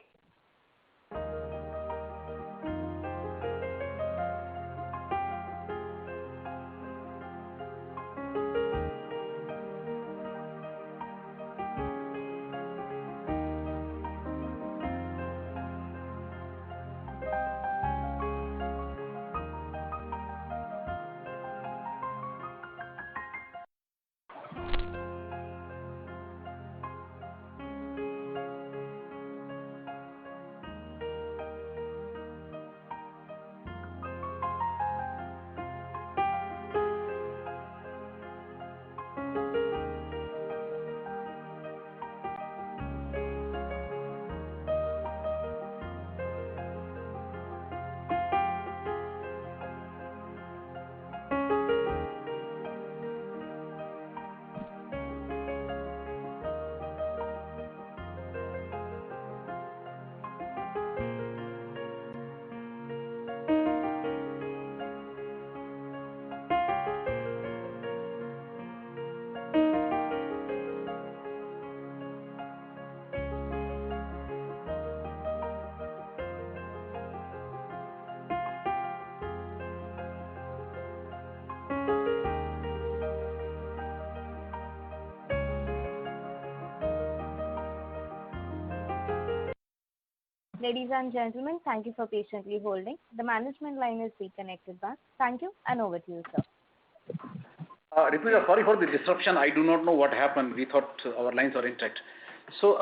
Ladies and gentlemen, thank you for patiently holding. The management line is reconnected back. Thank you, and over to you, sir. Rituja, sorry for the disruption. I do not know what happened. We thought our lines are intact. So,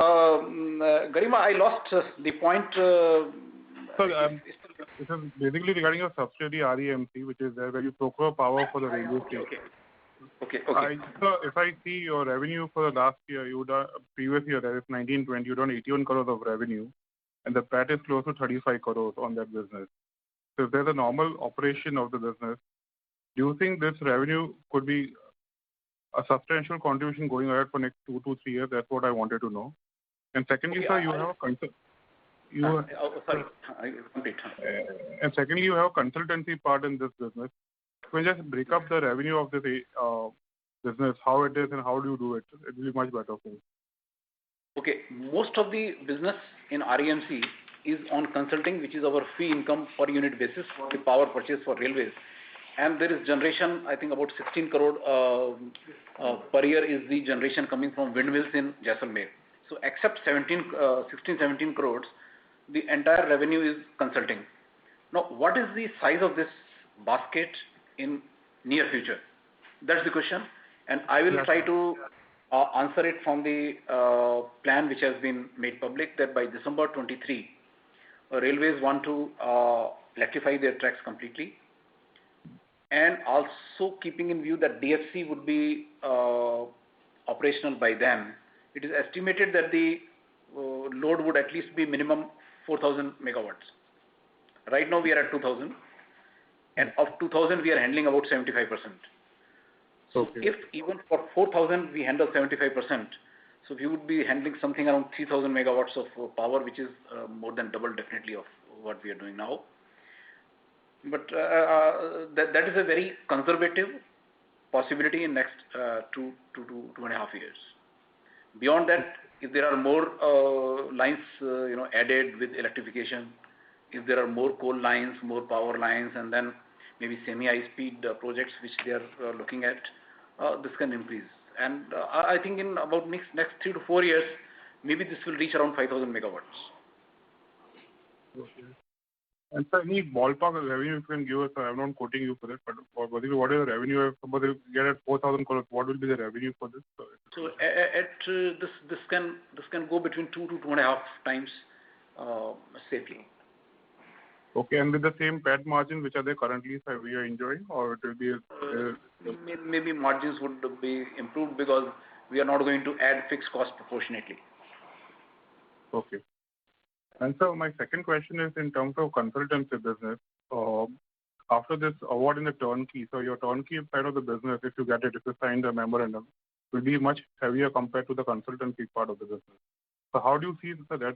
Garima, I lost the point. This is basically regarding your subsidiary REMC, which is there where you procure power for the railway station. Okay. If I see your revenue for the last year, previous year, that is 19-20, you done 81 crores of revenue, and the PAT is close to 35 crores on that business. So if there's a normal operation of the business, do you think this revenue could be a substantial contribution going ahead for next 2 to 3 years? That's what I wanted to know. And secondly, sir, you have a complete. And secondly, you have a consultancy part in this business. Can you just break up the revenue of this business, how it is and how do you do it? It will be much better for you. Okay, most of the business in REMC is on consulting, which is our fee income per unit basis for the power purchase for railways. And there is generation, I think about 16 crore per year is the generation coming from windmills in Jaisalmer. So except 16-17 crores, the entire revenue is consulting. Now, what is the size of this basket in near future? That's the question. And I will try to answer it from the plan which has been made public, that by December 23, railways want to electrify their tracks completely. And also keeping in view that DFC would be operational by then, it is estimated that the load would at least be minimum 4,000 megawatts. Right now we are at 2,000. and of 2000 we are handling about 75%. So Okay. if even for 4000 we handle 75%, so we would be handling something around 3000 megawatts of power, which is more than double definitely of what we are doing now. But that is a very conservative possibility in next 2.5 years. Beyond that, if there are more lines added with electrification, if there are more coal lines, more power lines, and then maybe semi-high speed projects which they are looking at, this can increase. And I think in about next 3 to 4 years, maybe this will reach around 5000 megawatts. Okay. And sir, any ballpark revenue you can give us? I'm not quoting you for that, but what is the revenue? Suppose you get at 4,000 crores, what will be the revenue for this? So this can go between 2 to 2.5 times safely. Okay, and with the same PAT margin which are they currently we are enjoying, or it will be maybe margins would be improved because we are not going to add fixed cost proportionately. Okay. And so my second question is in terms of consultancy business. After this award in the turnkey, so your turnkey side of the business, if you get it, if you sign the memorandum, will be much heavier compared to the consultancy part of the business. So how do you see that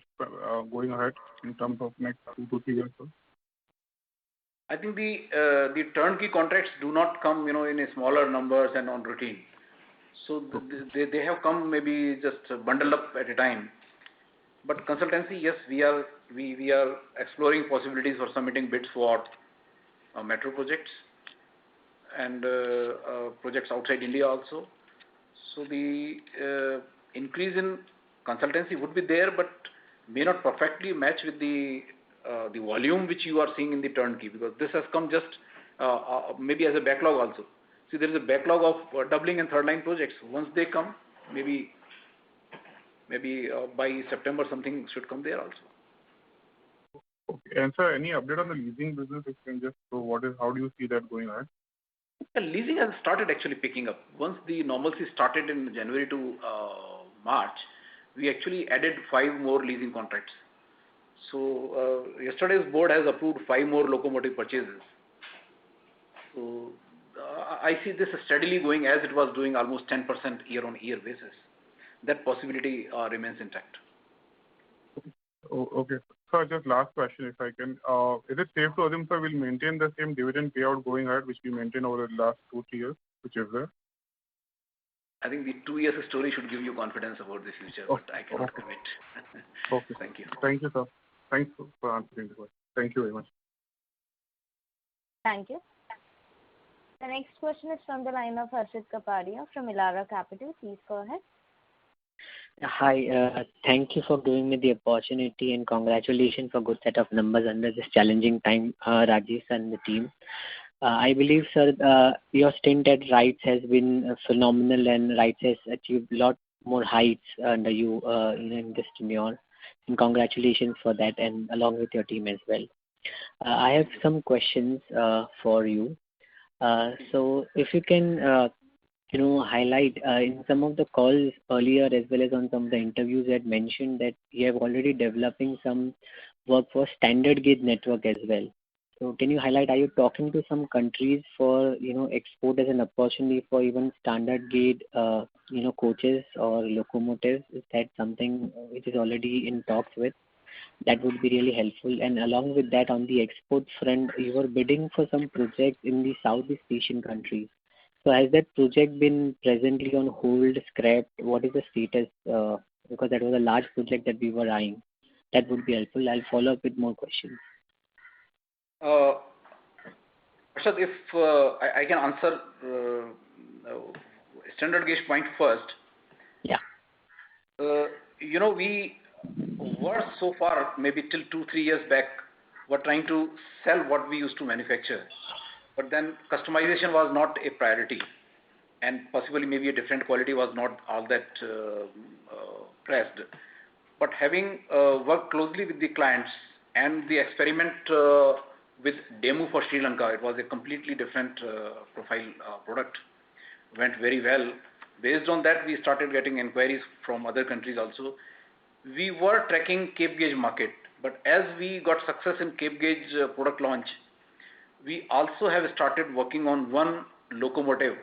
going ahead in terms of next 2 to 3 years? I think the turnkey contracts do not come in a smaller numbers and on routine. So they have come maybe just bundled up at a time. But consultancy, yes, we are exploring possibilities for submitting bids for metro projects and projects outside India also. So the increase in consultancy would be there, but may not perfectly match with the volume which you are seeing in the turnkey, because this has come just maybe as a backlog also. See, there is a backlog of doubling and third line projects. Once they come, maybe by September something should come there also. Okay. And sir, any update on the leasing business? If you can just so how do you see that going ahead? Leasing has started actually picking up. Once the normalcy started in January to March, we actually added 5 more leasing contracts. So yesterday's board has approved 5 more locomotive purchases. So I see this steadily going as it was doing almost 10% year-on-year basis. That possibility remains intact. Okay. Sir, just last question, if I can. Is it safe to assume, sir, we'll maintain the same dividend payout going ahead, which we maintained over the last 2-3 years, which is there? I think the 2 years story should give you confidence about the future, but I cannot commit. Okay. Thank you. Thank you, sir. Thanks for answering the question. Thank you very much. Thank you. The next question is from the line of Harshit Kapadia from Elara Capital. Please go ahead. Hi, thank you for giving me the opportunity and congratulations for good set of numbers under this challenging time, Rajesh and the team. I believe, sir, your stint at RITES has been phenomenal and RITES has achieved a lot more heights under you in this tenure. And congratulations for that and along with your team as well. I have some questions for you. So if you can highlight in some of the calls earlier as well as on some of the interviews you had mentioned that you have already developing some work for standard gauge network as well. So can you highlight, are you talking to some countries for export as an opportunity for even standard gauge coaches or locomotives? Is that something which is already in talks with? That would be really helpful. And along with that, on the export front, you were bidding for some projects in the Southeast Asian countries. So has that project been presently on hold, scrapped? What is the status? Because that was a large project that we were eyeing. That would be helpful. I'll follow up with more questions. Arshad, if I can answer standard gauge point first. Yeah. We were so far, maybe till 2-3 years back, were trying to sell what we used to manufacture. But then customization was not a priority, and possibly maybe a different quality was not all that pressed. But having worked closely with the clients and the experiment with Demu for Sri Lanka, it was a completely different profile product, went very well. Based on that, we started getting inquiries from other countries also. We were tracking Cape Gauge market, but as we got success in Cape Gauge product launch, we also have started working on one locomotive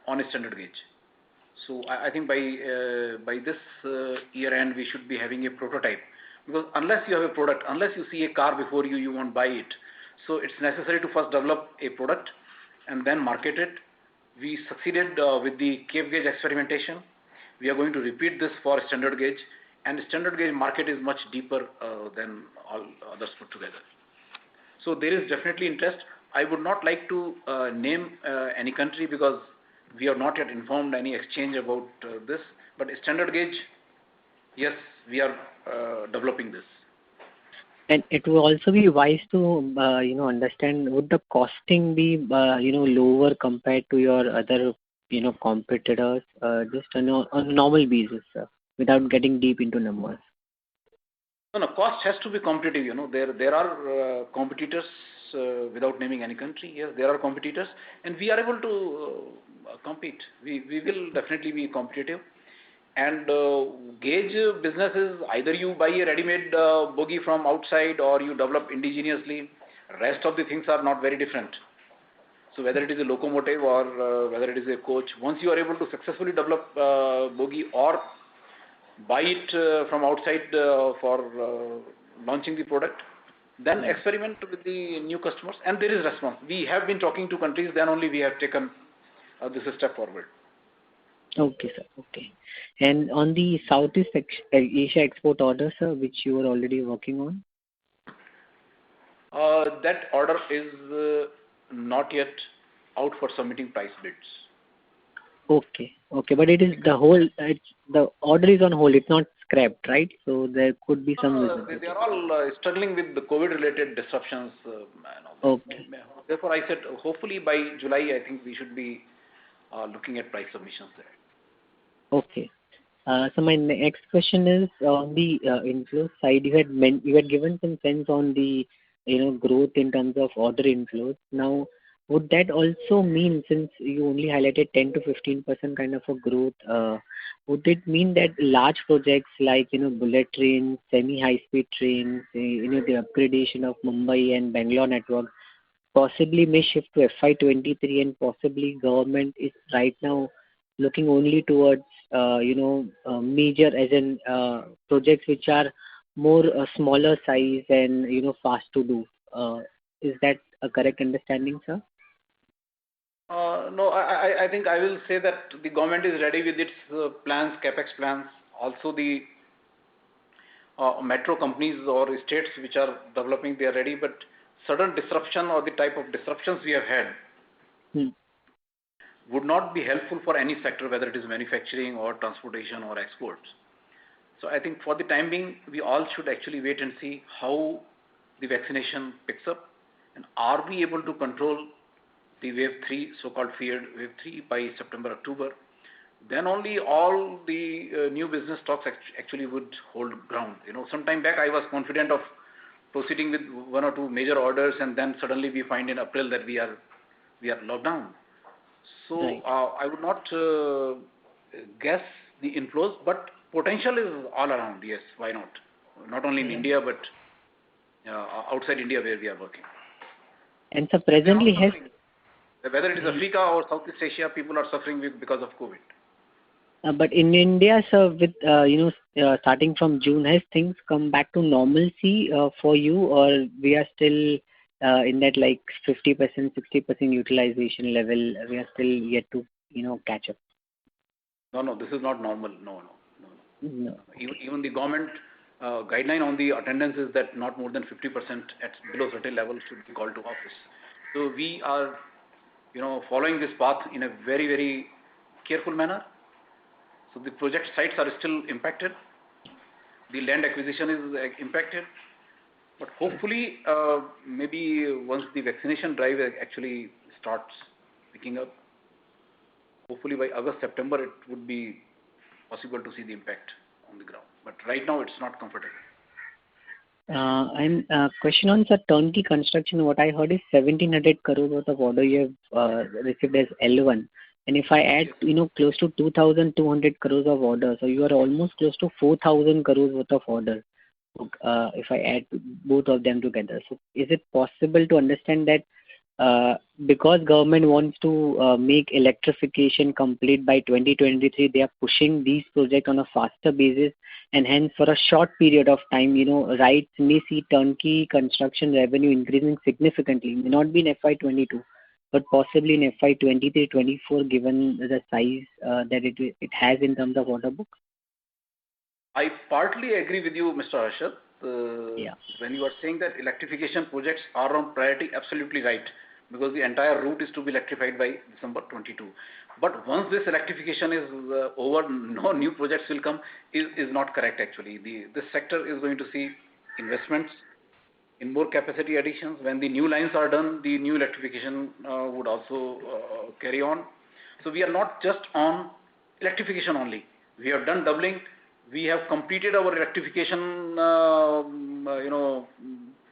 on a standard gauge. So I think by this year end, we should be having a prototype. Because unless you have a product, unless you see a car before you, you won't buy it. So it's necessary to first develop a product and then market it. We succeeded with the Cape gauge experimentation. We are going to repeat this for standard gauge, and the standard gauge market is much deeper than all others put together. So there is definitely interest. I would not like to name any country because we are not yet informed any exchange about this. But standard gauge, yes, we are developing this. And it will also be wise to understand, would the costing be lower compared to your other competitors, just on a normal basis, without getting deep into numbers? No, cost has to be competitive. There are competitors without naming any country. Yes, there are competitors, and we are able to compete. We will definitely be competitive. And gauge business is either you buy a ready-made bogie from outside or you develop indigenously. Rest of the things are not very different. So whether it is a locomotive or whether it is a coach, once you are able to successfully develop bogie or buy it from outside for launching the product, then experiment with the new customers, and there is response. We have been talking to countries, then only we have taken this step forward. Okay, sir. Okay. And on the Southeast Asia export order, sir, which you are already working on? That order is not yet out for submitting price bids. Okay. But it is the order is on hold. It's not scrapped, right? So there could be some. They are all struggling with the COVID-related disruptions. Okay. Therefore, I said hopefully by July, I think we should be looking at price submissions there. Okay. So my next question is on the inflow side. You had given some sense on the growth in terms of order inflows. Now, would that also mean, since you only highlighted 10 to 15% kind of a growth, would it mean that large projects like bullet trains, semi-high-speed trains, the upgradation of Mumbai and Bangalore network possibly may shift to FY23, and possibly government is right now looking only towards major, as in projects which are more smaller size and fast to do. Is that a correct understanding, sir? No, I think I will say that the government is ready with its plans, capex plans. Also, the metro companies or states which are developing, they are ready. But sudden disruption or the type of disruptions we have had would not be helpful for any sector, whether it is manufacturing or transportation or exports. So I think for the time being, we all should actually wait and see how the vaccination picks up, and are we able to control the wave 3, so-called feared wave 3 by September, October. Then only all the new business stocks actually would hold ground. Some time back I was confident of proceeding with one or two major orders, and then suddenly we find in April that we are locked down. So right. I would not guess the inflows, but potential is all around. Yes, why not? Not only in India, but outside India where we are working. And so presently whether it is Africa or Southeast Asia, people are suffering because of COVID. But in India, sir, with starting from June, has things come back to normalcy for you, or we are still in that like 50%, 60% utilization level? We are still yet to catch up. No, this is not normal. No. Even the government guideline on the attendance is that not more than 50% at below certain level should be called to office. So we are following this path in a very, very careful manner. So the project sites are still impacted. The land acquisition is impacted. But hopefully, maybe once the vaccination drive actually starts picking up, hopefully by August, September, it would be possible to see the impact on the ground. But right now, it's not comfortable. And question on sir, turnkey construction. What I heard is 1,700 crores worth of order you have received as L1. And if I add, close to 2,200 crores of orders, so you are almost close to 4,000 crores worth of orders. If I add both of them together, so is it possible to understand that because government wants to make electrification complete by 2023, they are pushing these projects on a faster basis, and hence for a short period of time, RITES may see turnkey construction revenue increasing significantly. May not be in FY22, but possibly in FY23-24, given the size that it has in terms of order book. I partly agree with you, Mr. Harshad. Yeah. When you are saying that electrification projects are on priority, absolutely right, because the entire route is to be electrified by December 22. But once this electrification is over, no new projects will come, is not correct actually. This sector is going to see investments in more capacity additions. When the new lines are done, the new electrification would also carry on. So we are not just on electrification only. We have done doubling. We have completed our electrification,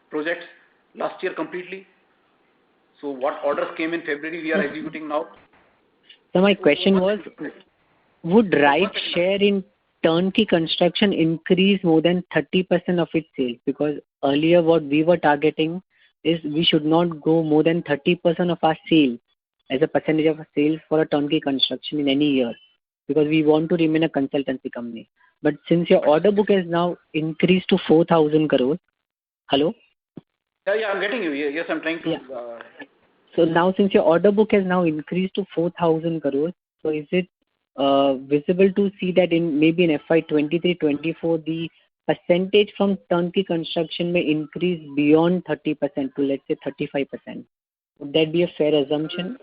projects last year completely. So what orders came in February, we are executing now. So my question was, would RITES share in turnkey construction increase more than 30% of its sales? Because earlier what we were targeting is we should not go more than 30% of our sales as a percentage of our sales for a turnkey construction in any year, because we want to remain a consultancy company. But since your order book has now increased to 4,000 crores, hello? Yeah, I'm getting you. Yes, I'm trying to. Yeah. So now since your order book has now increased to 4,000 crores, so is it visible to see that maybe in FY23-24 the percentage from turnkey construction may increase beyond 30% to, let's say, 35%? Would that be a fair assumption?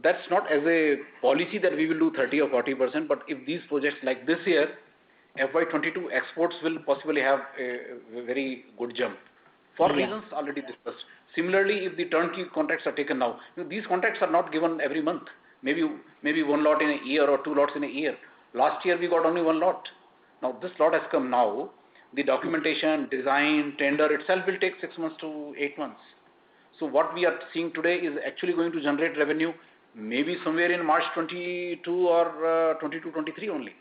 That's not as a policy that we will do 30 or 40%, but if these projects like this year, FY22 exports will possibly have a very good jump for reasons already discussed. Similarly, if the turnkey contracts are taken now, these contracts are not given every month. Maybe one lot in a year or two lots in a year. Last year we got only one lot. Now this lot has come now. The documentation, design, tender itself will take 6 months to 8 months. So what we are seeing today is actually going to generate revenue maybe somewhere in March 22 or 22-23 only.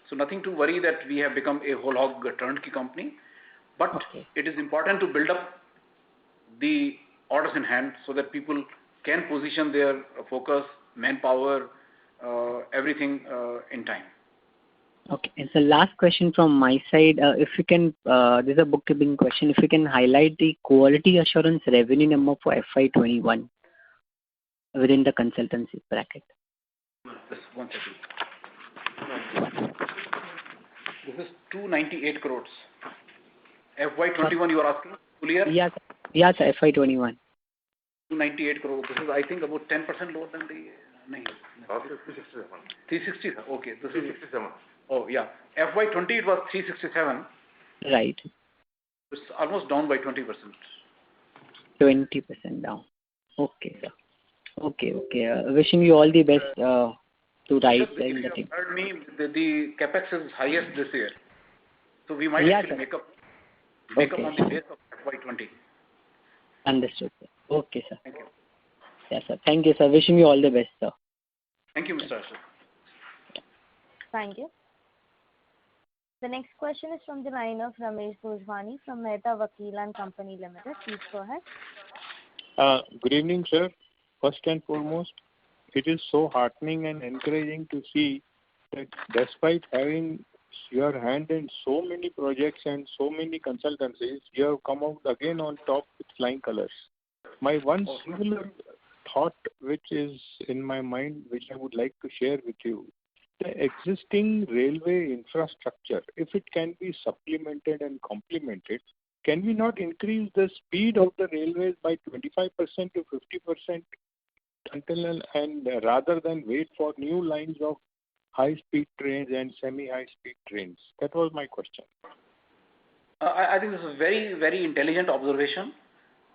So nothing to worry that we have become a whole hog turnkey company. But it is important to build up the orders in hand so that people can position their focus, manpower, everything in time. Okay. And so last question from my side, if you can, this is a bookkeeping question, if you can highlight the quality assurance revenue number for FY21 within the consultancy bracket. Just 1 second. This is 298 crores. FY21 you are asking? Full year? Yes, sir, FY21. 298 crores. This is, I think, about 10% lower than the... 367. 360, okay. This 367. Oh, yeah. FY20 it was 367. Right. It's almost down by 20%. 20% down. Okay, sir. Okay. Wishing you all the best to RITES and the team. You heard me, the capex is highest this year. So we might actually make up on the base of FY20. Understood, sir. Okay, sir. Thank you. Yes, sir. Thank you, sir. Wishing you all the best, sir. Thank you, Mr. Ashok. Thank you. The next question is from the line of Ramesh Bhojwani from Mehta Vakil and Company Limited. Please go ahead. Good evening, sir. First and foremost, it is so heartening and encouraging to see that despite having your hand in so many projects and so many consultancies, you have come out again on top with flying colors. My one singular thought which is in my mind, which I would like to share with you, the existing railway infrastructure, if it can be supplemented and complemented, can we not increase the speed of the railways by 25% to 50% until and rather than wait for new lines of high-speed trains and semi-high-speed trains? That was my question. I think this is a very, very intelligent observation,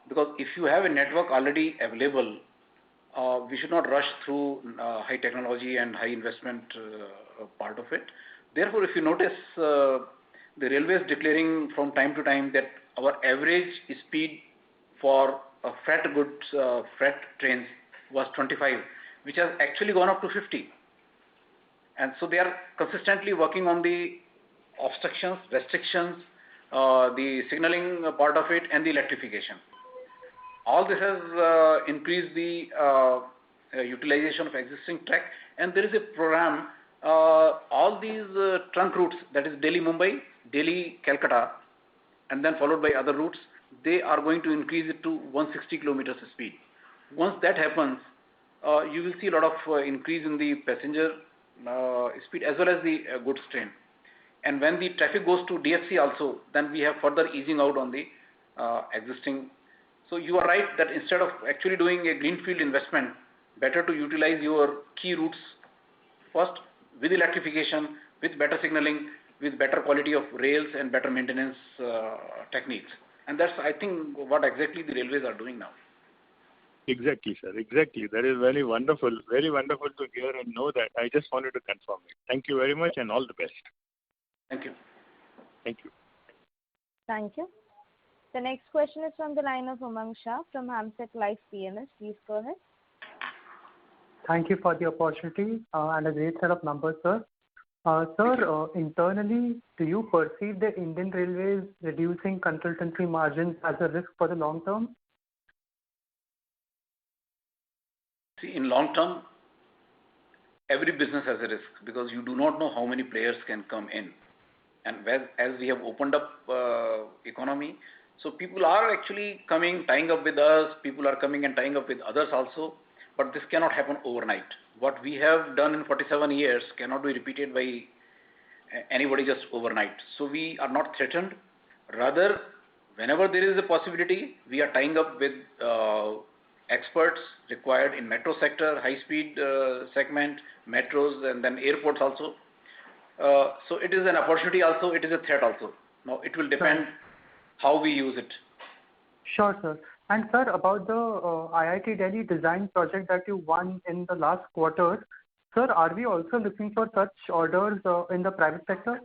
because if you have a network already available, we should not rush through high technology and high investment part of it. Therefore, if you notice, the railway is declaring from time to time that our average speed for freight goods, freight trains was 25, which has actually gone up to 50. And so they are consistently working on the obstructions, restrictions, the signaling part of it, and the electrification. All this has increased the utilization of existing track, and there is a program. All these trunk routes, that is Delhi-Mumbai, Delhi-Calcutta, and then followed by other routes, they are going to increase it to 160 kilometers speed. Once that happens, you will see a lot of increase in the passenger speed as well as the goods train. And when the traffic goes to DFC also, then we have further easing out on the existing. So you are right that instead of actually doing a greenfield investment, better to utilize your key routes first with electrification, with better signaling, with better quality of rails and better maintenance techniques. And that's, I think, what exactly the railways are doing now. Exactly, sir. Exactly. That is very wonderful to hear and know that. I just wanted to confirm it. Thank you very much and all the best. Thank you. Thank you. Thank you. The next question is from the line of Umang Shah from Hamsek Life PMS. Please go ahead. Thank you for the opportunity and a great set of numbers, sir. Sir, internally, do you perceive the Indian Railways reducing consultancy margins as a risk for the long term? See, in long term, every business has a risk because you do not know how many players can come in. And as we have opened up economy, so people are actually coming, tying up with us, people are coming and tying up with others also, but this cannot happen overnight. What we have done in 47 years cannot be repeated by anybody just overnight. So we are not threatened. Rather, whenever there is a possibility, we are tying up with experts required in metro sector, high-speed segment, metros, and then airports also. So it is an opportunity also, it is a threat also. Now, it will depend how we use it. Sure, sir. And sir, about the IIT Delhi design project that you won in the last quarter, sir, are we also looking for such orders in the private sector?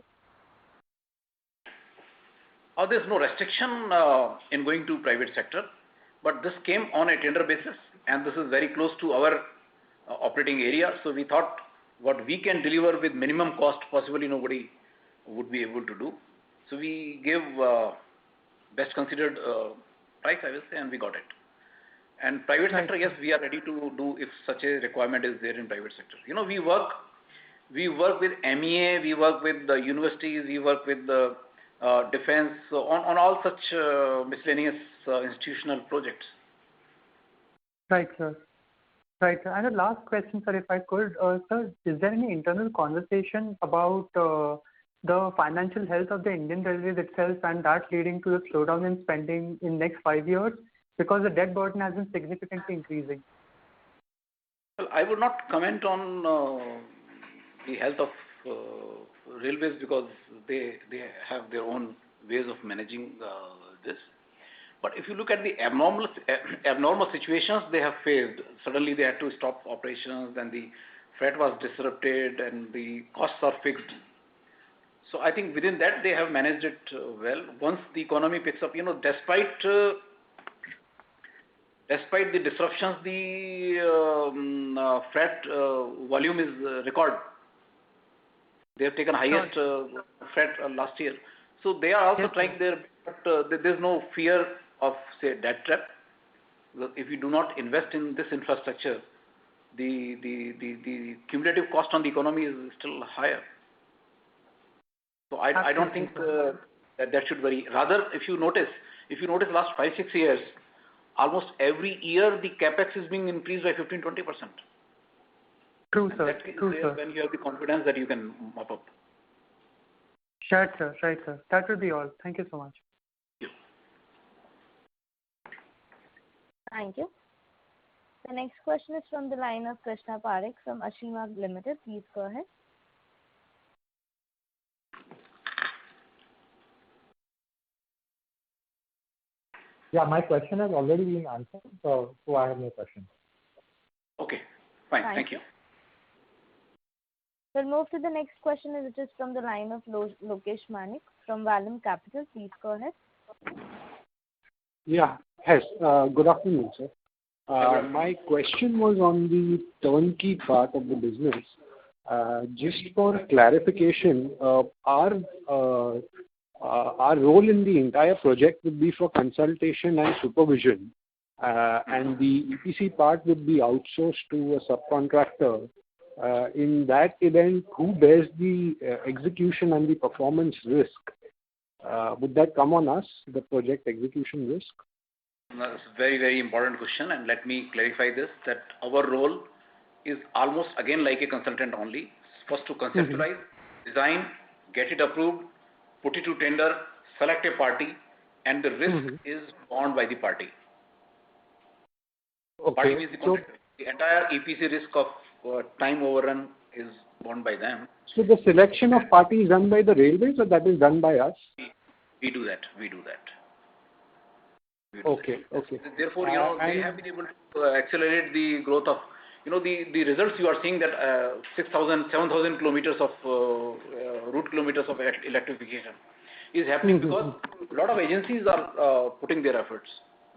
There's no restriction in going to private sector, but this came on a tender basis, and this is very close to our operating area. So we thought what we can deliver with minimum cost, possibly nobody would be able to do. So we gave best considered price, I will say, and we got it. And private sector, yes, we are ready to do if such a requirement is there in private sector. You know, we work with MEA, we work with the universities, we work with the defense, on all such miscellaneous institutional projects. Right, sir. Right. And the last question, sir, if I could, sir, is there any internal conversation about the financial health of the Indian Railways itself and that leading to the slowdown in spending in next 5 years? Because the debt burden has been significantly increasing. Well, I would not comment on the health of railways because they have their own ways of managing this. But if you look at the abnormal situations they have faced, suddenly they had to stop operations, then the freight was disrupted and the costs are fixed. So I think within that they have managed it well. Once the economy picks up, you know, despite the disruptions, the freight volume is record. They have taken highest freight last year. So they are also trying their, but there's no fear of, say, debt trap. If you do not invest in this infrastructure, the cumulative cost on the economy is still higher. So I don't think that should worry. Rather, if you notice last 5-6 years, almost every year the capex is being increased by 15-20%. True, sir. True, sir. When you have the confidence that you can mop up. Sure, sir. Right, sir. That would be all. Thank you so much. Thank you. The next question is from the line of Krishna Parekh from Ashima Limited. Please go ahead. Yeah, my question has already been answered, so I have no question. Okay, fine. Thank you. We'll move to the next question, which is from the line of Lokesh Manik from Vallum Capital. Please go ahead. Yeah. Yes. Good afternoon, sir. My question was on the turnkey part of the business. Just for clarification, our role in the entire project would be for consultation and supervision, and the EPC part would be outsourced to a subcontractor, in that event, who bears the execution and the performance risk? Would that come on us, the project execution risk? That's a very, very important question, and let me clarify this, that our role is almost again like a consultant only. First to conceptualize, design, get it approved, put it to tender, select a party, and the risk is borne by the party. Okay. Party means the contractor. The entire EPC risk of time overrun is borne by them. So the selection of party is done by the railways, or that is done by us? We do that. Okay. Therefore, they have been able to accelerate the growth of, the results you are seeing, that 6,000, 7,000 kilometers of route kilometers of electrification is happening because a lot of agencies are putting their efforts.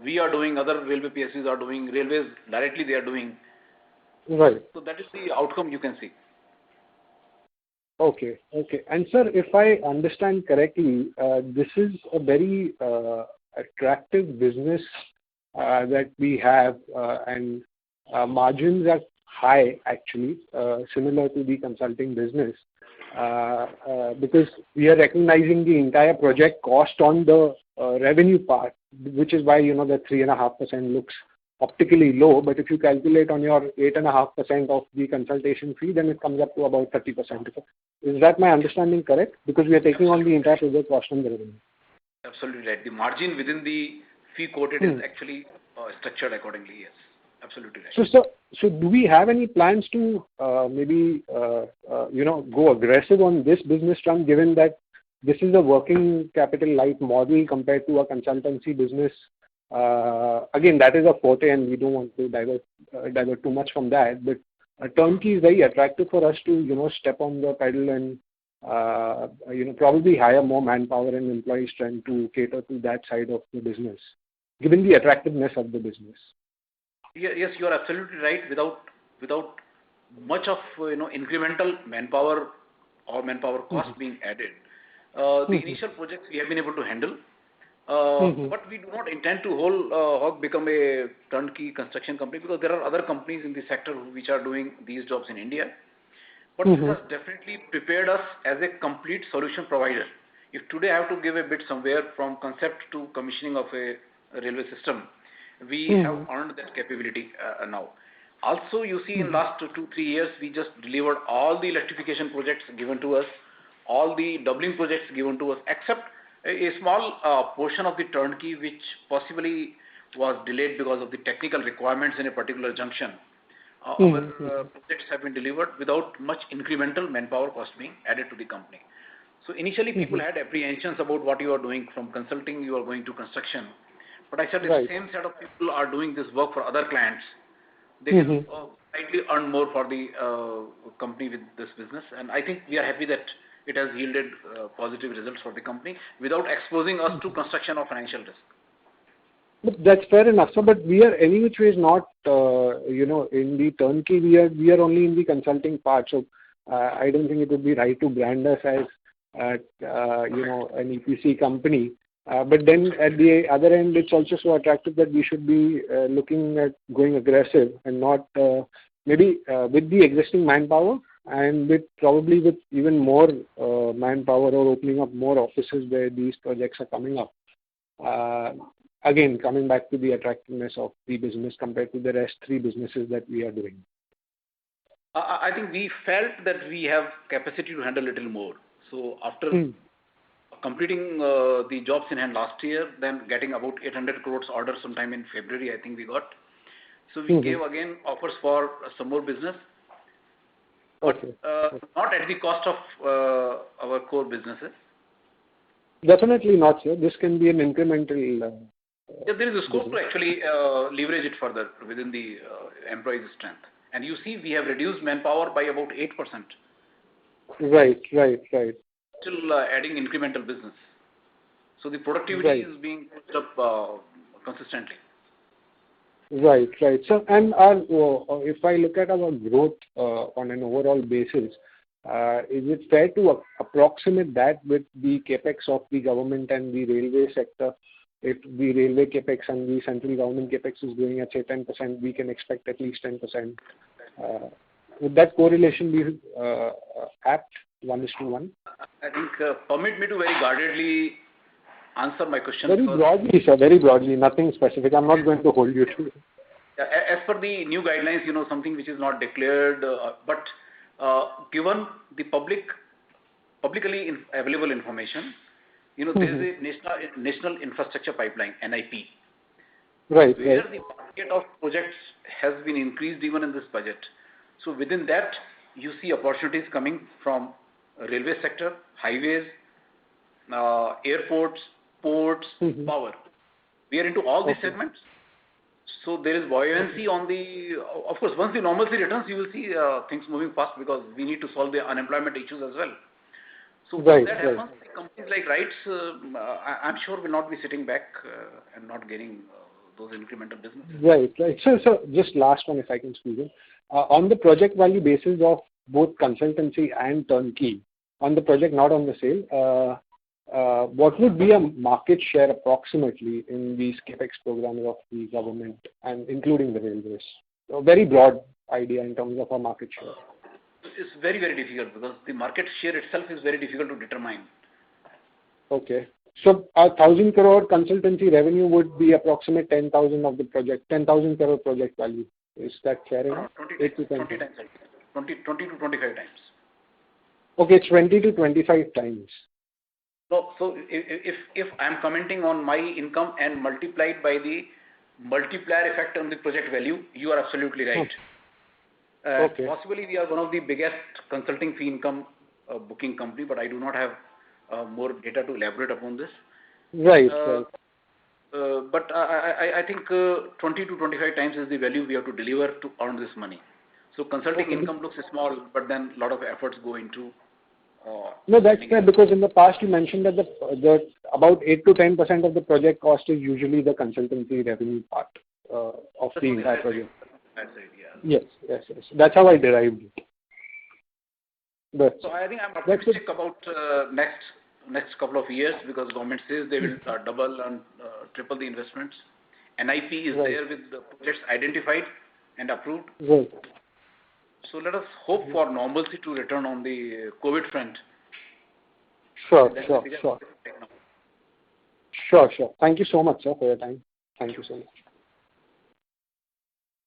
We are doing, other railway PSUs are doing, railways directly they are doing. Right. So that is the outcome you can see. Okay. And sir, if I understand correctly, this is a very attractive business that we have, and margins are high actually, similar to the consulting business, because we are recognizing the entire project cost on the revenue part, which is why the 3.5% looks optically low, but if you calculate on your 8.5% of the consultation fee, then it comes up to about 30%. Is that my understanding correct? Because we are taking on the entire project cost on the revenue. Absolutely right. The margin within the fee quoted is actually structured accordingly, yes. Absolutely right. So do we have any plans to maybe go aggressive on this business front, given that this is a working capital light model compared to a consultancy business? Again, that is a forte, and we don't want to divert too much from that. But a turnkey is very attractive for us to step on the pedal and probably hire more manpower and employee strength to cater to that side of the business, given the attractiveness of the business. Yes, you are absolutely right. Without much of incremental manpower or manpower cost being added, the initial projects we have been able to handle. But we do not intend to become a turnkey construction company, because there are other companies in the sector which are doing these jobs in India. But this has definitely prepared us as a complete solution provider. If today I have to give a bit somewhere from concept to commissioning of a railway system, we have earned that capability now. Also, you see, in last 2-3 years, we just delivered all the electrification projects given to us, all the doubling projects given to us, except a small portion of the turnkey which possibly was delayed because of the technical requirements in a particular junction. Our projects have been delivered without much incremental manpower cost being added to the company. So initially people had apprehensions about what you are doing. From consulting you are going to construction. But I said if the same set of people are doing this work for other clients, they can slightly earn more for the company with this business. And I think we are happy that it has yielded positive results for the company without exposing us to construction or financial risk. But that's fair enough, sir. But we are any which way is not, in the turnkey. We are only in the consulting part. So I don't think it would be right to brand us as, an EPC company. But then at the other end, it's also so attractive that we should be looking at going aggressive and not maybe with the existing manpower and probably with even more manpower or opening up more offices where these projects are coming up. Again, coming back to the attractiveness of the business compared to the rest 3 businesses that we are doing. I think we felt that we have capacity to handle a little more. So after completing the jobs in hand last year, then getting about 800 crores order sometime in February, I think we got. So we gave again offers for some more business. But not at the cost of our core businesses. Definitely not, sir. This can be an incremental. There is a scope to actually leverage it further within the employee's strength. And you see, we have reduced manpower by about 8%. Right. Still adding incremental business. So the productivity is being pushed up consistently. Right. So, and if I look at our growth on an overall basis, is it fair to approximate that with the capex of the government and the railway sector if the railway capex and the central government capex is growing at say 10%, we can expect at least 10%. Would that correlation be apt, 1:1? I think permit me to very guardedly answer my question. Very broadly, sir. Very broadly, nothing specific. I'm not going to hold you to. As per the new guidelines, something which is not declared, but given the publicly available information, there is a National Infrastructure Pipeline, NIP. Right. Where the basket of projects has been increased even in this budget. So within that, you see opportunities coming from railway sector, highways, airports, ports, power. We are into all these segments. So there is buoyancy on the, of course, once the normalcy returns, you will see things moving fast because we need to solve the unemployment issues as well. So when that happens, the companies like RITES, I'm sure will not be sitting back and not getting those incremental businesses. Right. So just last one, if I can squeeze in. On the project value basis of both consultancy and turnkey, on the project, not on the sale, what would be a market share approximately in these capex programs of the government and including the railways? A very broad idea in terms of our market share. It's very, very difficult because the market share itself is very difficult to determine. Okay. So 1,000 crore consultancy revenue would be approximate 10,000 of the project, 10,000 crore project value. Is that fair enough? 20 to 25 times. Okay, 20 to 25 times. So if I'm commenting on my income and multiplied by the multiplier effect on the project value, you are absolutely right. Okay. Possibly we are one of the biggest consulting fee income booking company, but I do not have more data to elaborate upon this. Right. But I think 20 to 25 times is the value we have to deliver to earn this money. So consulting income looks small, but then a lot of efforts go into. No, that's fair because in the past you mentioned that the about 8 to 10% of the project cost is usually the consultancy revenue part of the entire project. That's it, yeah. Yes. That's how I derived it. But so I think I'm optimistic about next couple of years because government says they will double and triple the investments. NIP is there with the projects identified and approved. Right. So let us hope for normalcy to return on the COVID front. Sure. Thank you so much, sir, for your time. Thank you so much.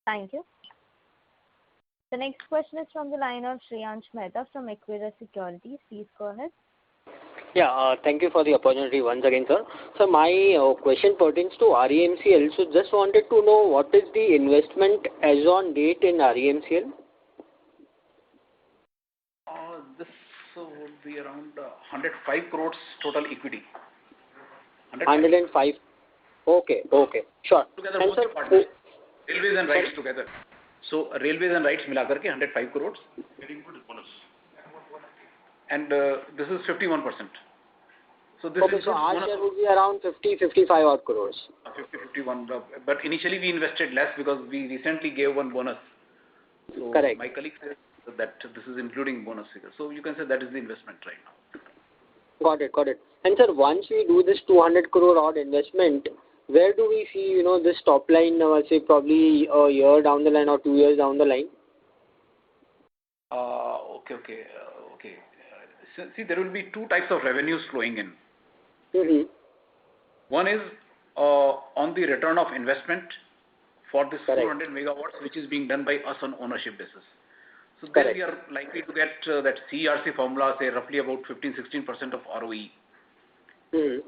Thank you. The next question is from the line of Shriyansh Mehta from Equirus Securities. Please go ahead. Yeah, thank you for the opportunity once again, sir. So my question pertains to REMCL. So just wanted to know what is the investment as on date in REMCL? This would be around 105 crores total equity. 105. Okay, sure. Together both the partners, railways and rights together. So railways and rights मिला करके 105 crores. Bonus. And this is 51%. So this is so our share would be around 50-55 odd crores. 50-51. But initially we invested less because we recently gave one bonus. So correct. My colleague says that this is including bonus figure. So you can say that is the investment right now. Got it. And sir, once we do this 200 crore odd investment, where do we see, this top line, say probably a year down the line or 2 years down the line? Okay. See, there will be two types of revenues flowing in. Mm-hmm. One is on the return of investment for this correct. 400 megawatts, which is being done by us on ownership basis. So there we are likely to get that CERC formula, say roughly about 15-16% of ROE. Mm-hmm.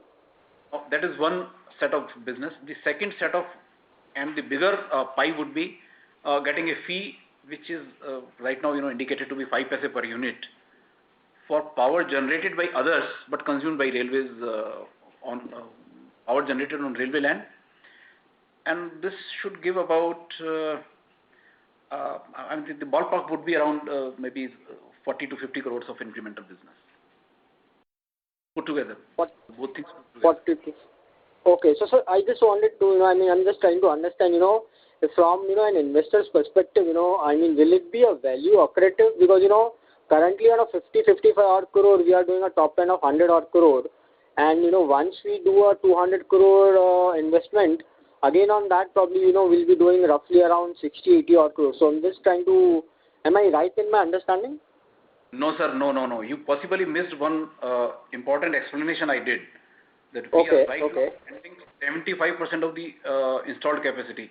That is one set of business. The second set of, and the bigger pie would be getting a fee which is right now indicated to be 5 paise per unit for power generated by others but consumed by railways on power generated on railway land, and this should give about the ballpark would be around maybe 40 to 50 crores of incremental business put together. Both things put together. Okay, so sir, I just wanted to, I'm just trying to understand, from, an investor's perspective, will it be a value accretive? Because, currently on a 50-55 odd crore, we are doing a top line of 100 odd crore. And once we do a 200 crore investment, again on that probably we'll be doing roughly around 60-80 odd crores. So I'm just trying to, am I right in my understanding? No, sir. No. You possibly missed one important explanation I did. That we are right now handling 75% of the installed capacity.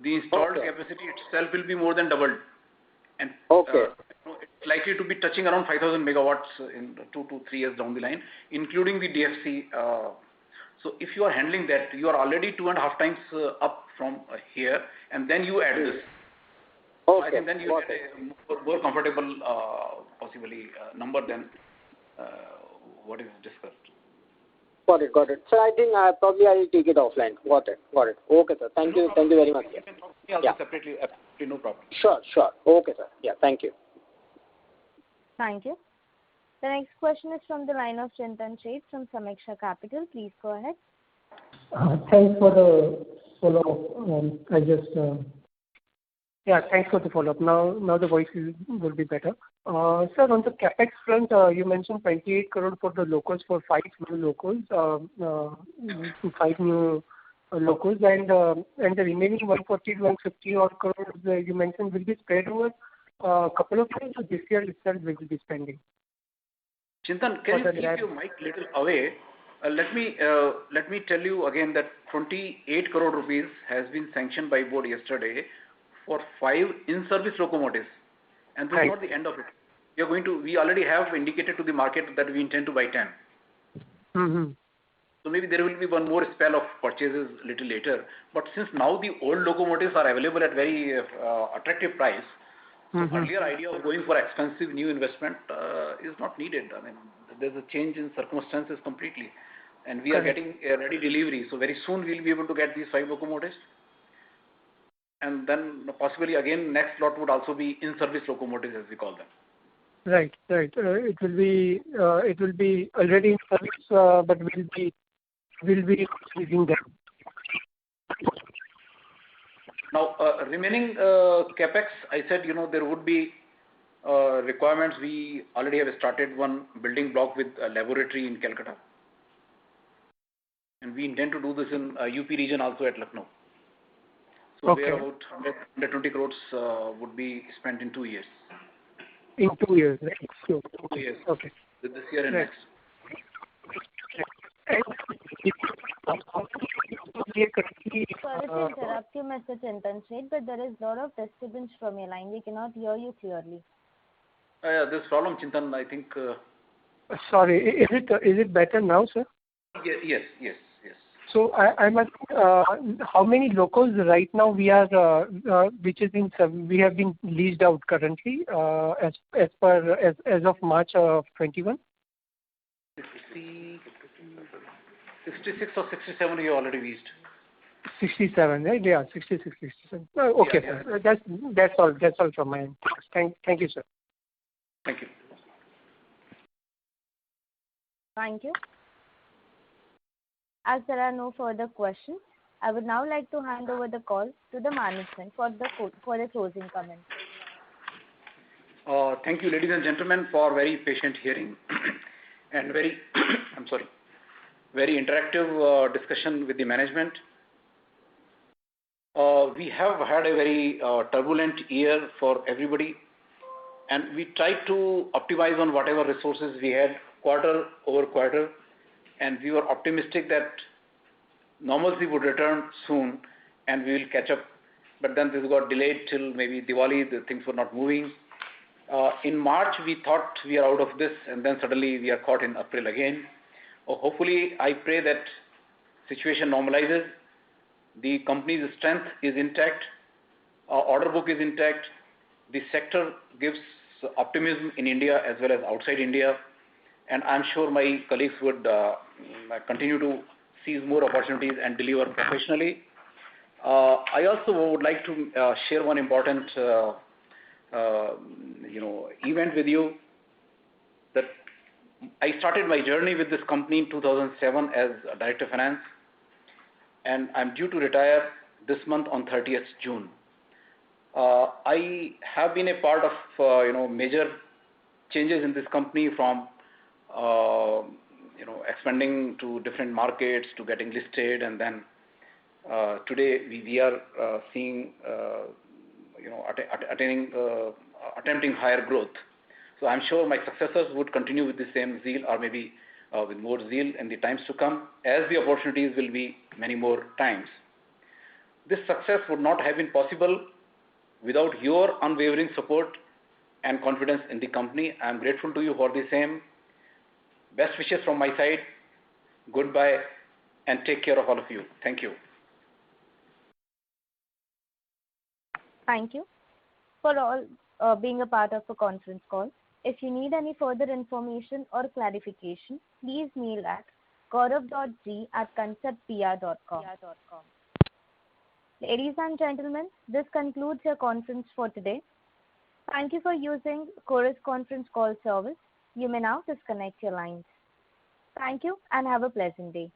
The installed capacity itself will be more than doubled. And it's likely to be touching around 5,000 megawatts in 2 to 3 years down the line, including the DFC. So if you are handling that, you are already 2.5 times up from here, and then you add this. I think then you get a more comfortable, possibly number than what is discussed. Got it. So I think I'll take it offline. Got it. Okay, sir. Thank you very much. Yeah, separately, absolutely no problem. Sure. Okay, sir. Yeah, thank you. Thank you. The next question is from the line of Chintan Sheth from Sameeksha Capital. Please go ahead. Thanks for the follow-up. Thanks for the follow-up. Now the voice will be better. Sir, on the capex front, you mentioned 28 crore for the locals for 5 new locals, and the remaining 140 to 150 odd crores you mentioned will be spread over a couple of years, or this year itself we will be spending? Chintan, can you keep your mic little away? Let me tell you again that 28 crore rupees has been sanctioned by board yesterday for 5 in-service locomotives, and this is not the end of it. We already have indicated to the market that we intend to buy 10. Mm-hmm. So maybe there will be one more spell of purchases a little later. But since now the old locomotives are available at very attractive price, so earlier idea of going for expensive new investment is not needed. I mean, there's a change in circumstances completely, and we are getting a ready delivery. So very soon we'll be able to get these 5 locomotives. And then possibly again next lot would also be in-service locomotives, as we call them. Right. It will be already in service, but we'll be using them. Now remaining capex, I said there would be requirements. We already have started one building block with a laboratory in Calcutta, and we intend to do this in UP region also at Lucknow. So where about 120 crores would be spent in 2 years. In 2 years, right? So, 2 years. Okay. This year and next. Sorry to interrupt you, Mr. Chintan Sheth, but there is a lot of disturbance from your line. We cannot hear you clearly. This problem, Chintan, I think. Sorry, is it better now, sir? Yes. So I'm asking, how many locals right now we have been leased out currently as of March of 21? 66 or 67 you already leased. 67, right? Yeah, 66, 67. Okay, yeah. Sir. That's all from my end. Thank you, sir. Thank you. Thank you. As there are no further questions, I would now like to hand over the call to the management for the closing comments. Thank you, ladies and gentlemen, for very patient hearing and very interactive discussion with the management. We have had a very turbulent year for everybody, and we tried to optimize on whatever resources we had quarter over quarter, and we were optimistic that normalcy would return soon and we will catch up. But then this got delayed till maybe Diwali, the things were not moving. In March, we thought we are out of this, and then suddenly we are caught in April again. Hopefully, I pray that situation normalizes. The company's strength is intact. Our order book is intact. The sector gives optimism in India as well as outside India. And I'm sure my colleagues would continue to seize more opportunities and deliver professionally. I also would like to share one important event with you, that I started my journey with this company in 2007 as a Director of Finance, and I'm due to retire this month on 30th June. I have been a part of major changes in this company from expanding to different markets, to getting listed, and then today we are seeing, attempting higher growth. So I'm sure my successors would continue with the same zeal, or maybe with more zeal in the times to come, as the opportunities will be many more times. This success would not have been possible without your unwavering support and confidence in the company. I am grateful to you for the same. Best wishes from my side. Goodbye, and take care of all of you. Thank you. Thank you for all being a part of a conference call. If you need any further information or clarification, please mail at gaurav.g@conceptpr.com. Ladies and gentlemen, this concludes your conference for today. Thank you for using Chorus Conference Call Service. You may now disconnect your lines. Thank you and have a pleasant day.